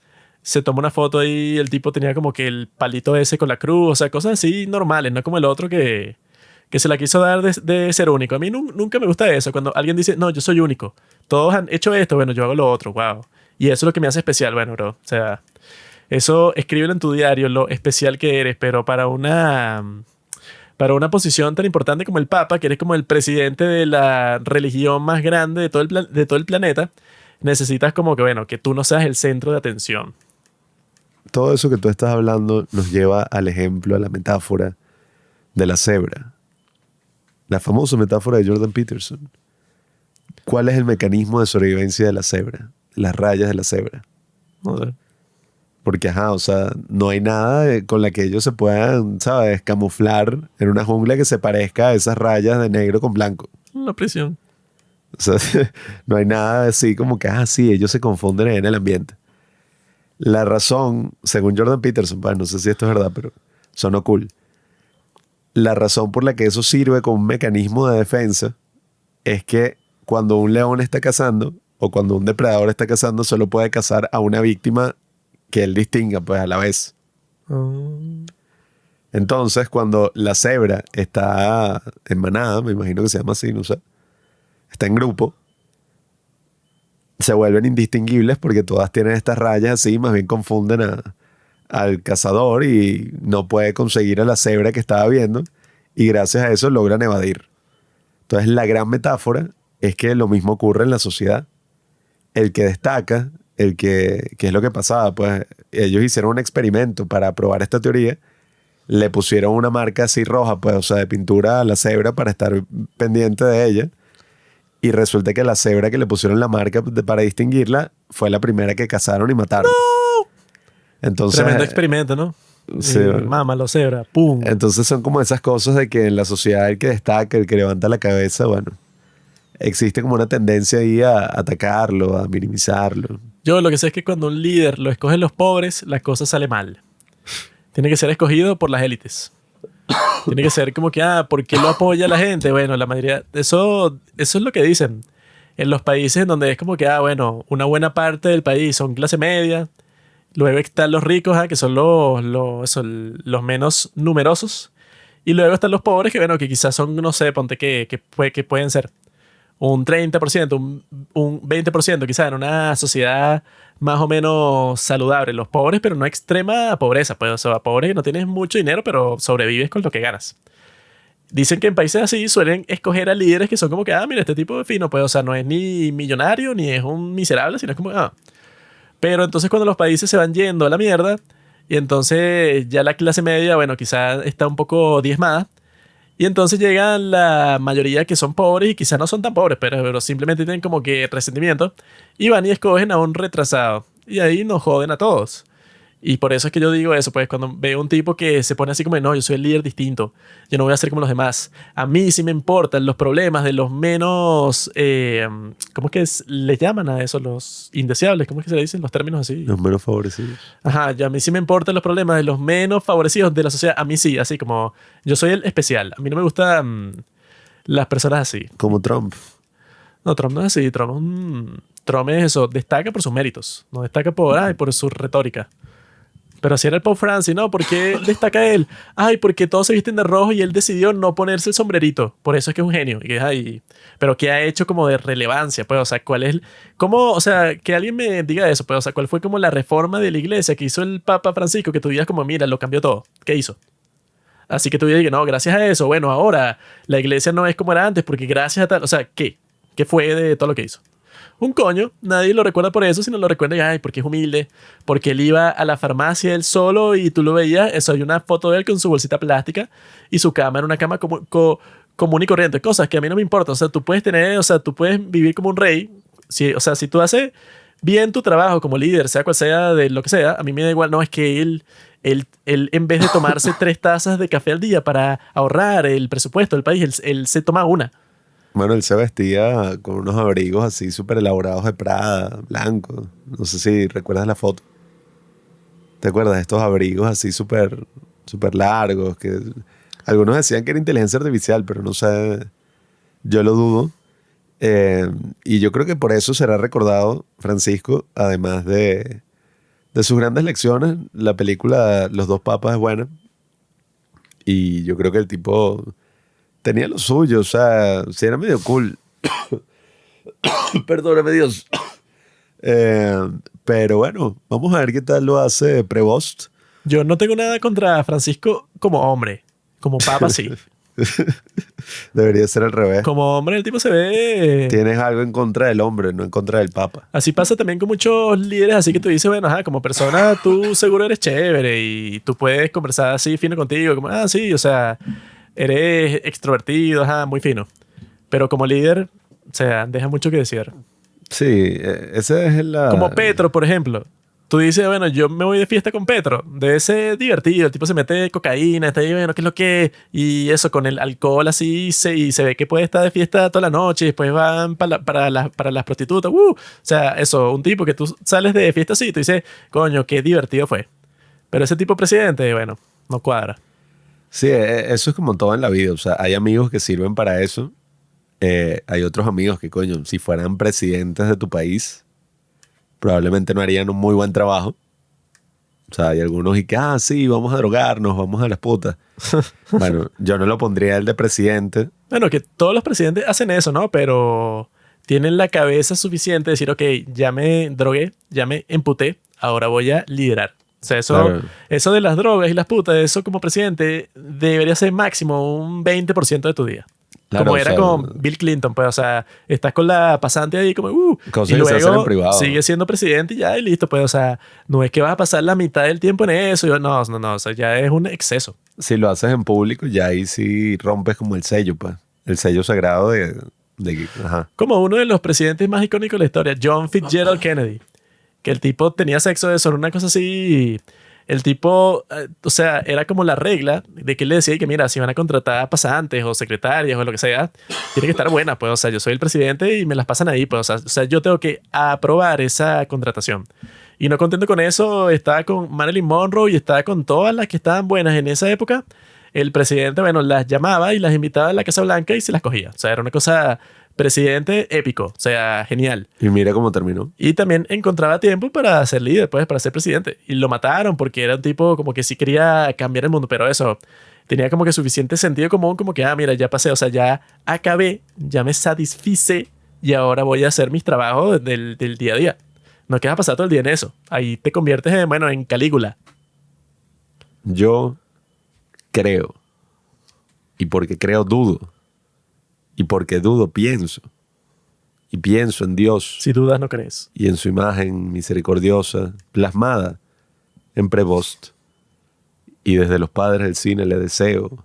Se toma una foto ahí, el tipo tenía como que el palito ese con la cruz, o sea, cosas así normales, no como el otro que se la quiso dar de ser único. A mí nunca me gusta eso, cuando alguien dice, no, yo soy único. Todos han hecho esto, bueno, yo hago lo otro, wow. Y eso es lo que me hace especial, bueno, bro. O sea, eso escríbelo en tu diario, lo especial que eres, pero para una posición tan importante como el Papa, que eres como el presidente de la religión más grande de todo el planeta, necesitas como que, bueno, que tú no seas el centro de atención. Todo eso que tú estás hablando nos lleva al ejemplo, a la metáfora de la cebra. La famosa metáfora de Jordan Peterson. ¿Cuál es el mecanismo de sobrevivencia de la cebra? Las rayas de la cebra. No sé. Porque, o sea, no hay nada con la que ellos se puedan, ¿sabes?, camuflar en una jungla que se parezca a esas rayas de negro con blanco. La prisión. O sea, no hay nada así como que, sí, ellos se confunden en el ambiente. La razón, según Jordan Peterson, pues, no sé si esto es verdad, pero sonó cool. La razón por la que eso sirve como un mecanismo de defensa es que cuando un león está cazando o cuando un depredador está cazando, solo puede cazar a una víctima que él distinga, pues a la vez. Entonces, cuando la cebra está en manada, me imagino que se llama así, no sé, está en grupo, se vuelven indistinguibles porque todas tienen estas rayas así, más bien confunden al cazador y no puede conseguir a la cebra que estaba viendo y gracias a eso logran evadir. Entonces, la gran metáfora es que lo mismo ocurre en la sociedad. El que destaca, que es lo que pasaba, pues ellos hicieron un experimento para probar esta teoría. Le pusieron una marca así roja, pues, o sea, de pintura a la cebra para estar pendiente de ella. Y resulta que la cebra que le pusieron la marca para distinguirla fue la primera que cazaron y mataron. ¡No! Entonces, Tremendo experimento, ¿no? Sí, bueno. Mama, lo cebra, ¡pum! Entonces son como esas cosas de que en la sociedad el que destaca, el que levanta la cabeza, bueno, existe como una tendencia ahí a atacarlo, a minimizarlo. Yo lo que sé es que cuando un líder lo escogen los pobres, la cosa sale mal. Tiene que ser escogido por las élites. Tiene que ser como que, ¿por qué lo apoya la gente? Bueno, la mayoría... Eso es lo que dicen. En los países en donde es como que, bueno, una buena parte del país son clase media. Luego están los ricos, que son los menos numerosos. Y luego están los pobres, que bueno, que quizás son, no sé, ponte que pueden ser un 30%, un 20%, quizás en una sociedad más o menos saludable. Los pobres, pero no extrema pobreza. Pues, o sea, pobres que no tienes mucho dinero, pero sobrevives con lo que ganas. Dicen que en países así suelen escoger a líderes que son como que, mira, este tipo de fino, pues, o sea, no es ni millonario, ni es un miserable, sino es como, Pero entonces cuando los países se van yendo a la mierda, y entonces ya la clase media, bueno, quizás está un poco diezmada, y entonces llegan la mayoría que son pobres y quizás no son tan pobres, pero simplemente tienen como que resentimiento y van y escogen a un retrasado. Y ahí nos joden a todos. Y por eso es que yo digo eso, pues cuando veo un tipo que se pone así como, no, yo soy el líder distinto, yo no voy a ser como los demás. A mí sí me importan los problemas de los menos, ¿cómo es que le llaman a eso? Los indeseables, ¿cómo es que se le dicen los términos así? Los menos favorecidos. Ajá, ya a mí sí me importan los problemas de los menos favorecidos de la sociedad. A mí sí, así como yo soy el especial. A mí no me gustan las personas así. Como Trump. No, Trump no es así. Trump es eso, destaca por sus méritos, no destaca por su retórica. Pero si era el Pope Francis, ¿no? ¿Por qué destaca él? Porque todos se visten de rojo y él decidió no ponerse el sombrerito. Por eso es que es un genio. Pero ¿qué ha hecho como de relevancia? Pues, o sea, ¿cuál es? ¿Cómo? O sea, que alguien me diga eso. Pues, o sea, ¿cuál fue como la reforma de la iglesia que hizo el Papa Francisco? Que tú digas como, mira, lo cambió todo. ¿Qué hizo? Así que tú digas, no, gracias a eso, bueno, ahora la iglesia no es como era antes porque gracias a tal... O sea, ¿qué? ¿Qué fue de todo lo que hizo? Un coño, nadie lo recuerda por eso, sino lo recuerda porque es humilde, porque él iba a la farmacia él solo y tú lo veías, eso, hay una foto de él con su bolsita plástica y su cama era una cama común y corriente, cosas que a mí no me importan, o sea, tú puedes tener, o sea, tú puedes vivir como un rey, o sea, si tú haces bien tu trabajo como líder, sea cual sea, de lo que sea, a mí me da igual, no, es que él en vez de tomarse 3 tazas de café al día para ahorrar el presupuesto del país, él se toma una. Bueno, él se vestía con unos abrigos así súper elaborados de Prada, blancos. No sé si recuerdas la foto. ¿Te acuerdas de estos abrigos así súper largos? Que algunos decían que era inteligencia artificial, pero no sé. Yo lo dudo. Y yo creo que por eso será recordado Francisco, además de sus grandes lecciones. La película Los dos papas es buena. Y yo creo que el tipo... tenía lo suyo, o sea, sí era medio cool. Perdóname, Dios. Pero bueno, vamos a ver qué tal lo hace Prevost. Yo no tengo nada contra Francisco como hombre. Como papa, sí. Debería ser al revés. Como hombre, el tipo se ve... Tienes algo en contra del hombre, no en contra del papa. Así pasa también con muchos líderes, así que tú dices, bueno, como persona tú seguro eres chévere y tú puedes conversar así fino contigo, como, sí, o sea... eres extrovertido, muy fino. Pero como líder, o sea, deja mucho que decir. Sí, esa es la... Como Petro, por ejemplo. tú dices, bueno, yo me voy de fiesta con Petro. Debe ser divertido. El tipo se mete cocaína, está ahí, bueno, ¿qué es lo que? Y eso, con el alcohol así, y se ve que puede estar de fiesta toda la noche. Y después van para las prostitutas. O sea, eso, un tipo que tú sales de fiesta así y tú dices, coño, qué divertido fue. Pero ese tipo presidente, bueno, no cuadra. Sí, eso es como todo en la vida. O sea, hay amigos que sirven para eso. Hay otros amigos que, coño, si fueran presidentes de tu país, probablemente no harían un muy buen trabajo. O sea, hay algunos y que, sí, vamos a drogarnos, vamos a las putas. Bueno, yo no lo pondría el de presidente. Bueno, que todos los presidentes hacen eso, ¿no? Pero tienen la cabeza suficiente de decir, ok, ya me drogué, ya me emputé, ahora voy a liderar. O sea, Claro. eso de las drogas y las putas, eso como presidente debería ser máximo un 20% de tu día. Claro, Como o era sea, con Bill Clinton, pues, o sea, estás con la pasante ahí como, cosas y que se hacen en luego privado. sigue siendo presidente y ya, y listo, pues, o sea, no es que vas a pasar la mitad del tiempo en eso, no, o sea, ya es un exceso. Si lo haces en público, ya ahí sí rompes como el sello, pues. El sello sagrado ajá. Como uno de los presidentes más icónicos de la historia, John Fitzgerald Kennedy, que el tipo tenía sexo de solo una cosa así. El tipo, o sea, era como la regla de que él le decía que, mira, si van a contratar pasantes o secretarias o lo que sea, tiene que estar buena, pues, o sea, yo soy el presidente y me las pasan ahí, pues, o sea, yo tengo que aprobar esa contratación. Y no contento con eso, estaba con Marilyn Monroe y estaba con todas las que estaban buenas en esa época. El presidente, bueno, las llamaba y las invitaba a la Casa Blanca y se las cogía. O sea, era una cosa, presidente épico, o sea, genial. Y mira cómo terminó. Y también encontraba tiempo para ser líder, pues, para ser presidente. Y lo mataron porque era un tipo como que sí quería cambiar el mundo, pero eso tenía como que suficiente sentido común, como que, mira, ya pasé, o sea, ya acabé, ya me satisfice y ahora voy a hacer mis trabajos del día a día. No quedas pasar todo el día en eso. Ahí te conviertes en, bueno, en Calígula. Yo creo. Y porque creo, dudo. Y porque dudo, pienso. Y pienso en Dios Si dudas, no crees. y en su imagen misericordiosa, plasmada en Prevost. Y desde los padres del cine le deseo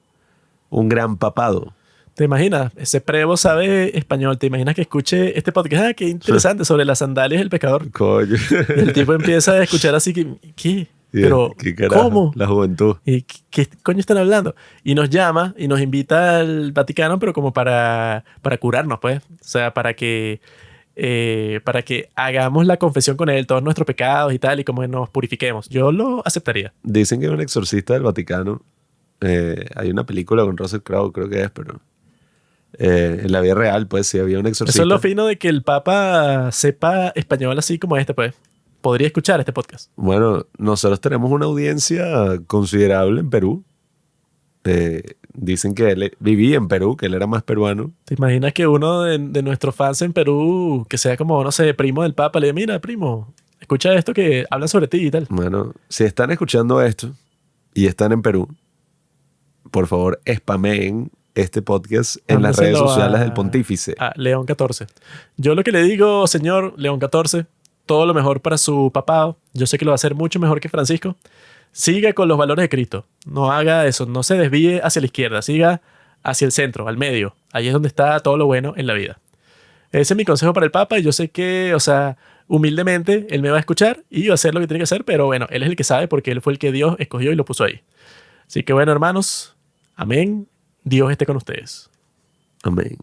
un gran papado. ¿Te imaginas? Ese Prevo sabe español. ¿Te imaginas que escuche este podcast? Qué interesante, sobre las sandalias del pescador. Coño. Y el tipo empieza a escuchar así que, ¿qué? Pero, ¿Qué carajo? ¿cómo? La juventud. ¿Y qué coño están hablando? Y nos llama y nos invita al Vaticano, pero como para curarnos, pues. O sea, para que hagamos la confesión con él, todos nuestros pecados y tal, y como nos purifiquemos. Yo lo aceptaría. Dicen que es un exorcista del Vaticano. Hay una película con Russell Crowe, creo que es, pero en la vida real, pues sí había un exorcista. Eso es lo fino de que el Papa sepa español así como este, pues. Podría escuchar este podcast. Bueno, nosotros tenemos una audiencia considerable en Perú. Dicen que él vivía en Perú, que él era más peruano. ¿Te imaginas que uno de nuestros fans en Perú, que sea como, no sé, primo del Papa, le diga, mira, primo, escucha esto que hablan sobre ti y tal? Bueno, si están escuchando esto y están en Perú, por favor, spameen este podcast en las redes Mándaselo sociales del Pontífice. a León 14. Yo lo que le digo, señor León 14, todo lo mejor para su papado. Yo sé que lo va a hacer mucho mejor que Francisco. Siga con los valores de Cristo. No haga eso. No se desvíe hacia la izquierda. Siga hacia el centro, al medio. Ahí es donde está todo lo bueno en la vida. Ese es mi consejo para el Papa. Y yo sé que, o sea, humildemente, él me va a escuchar y va a hacer lo que tiene que hacer. Pero bueno, él es el que sabe porque él fue el que Dios escogió y lo puso ahí. Así que bueno, hermanos. Amén. Dios esté con ustedes. Amén.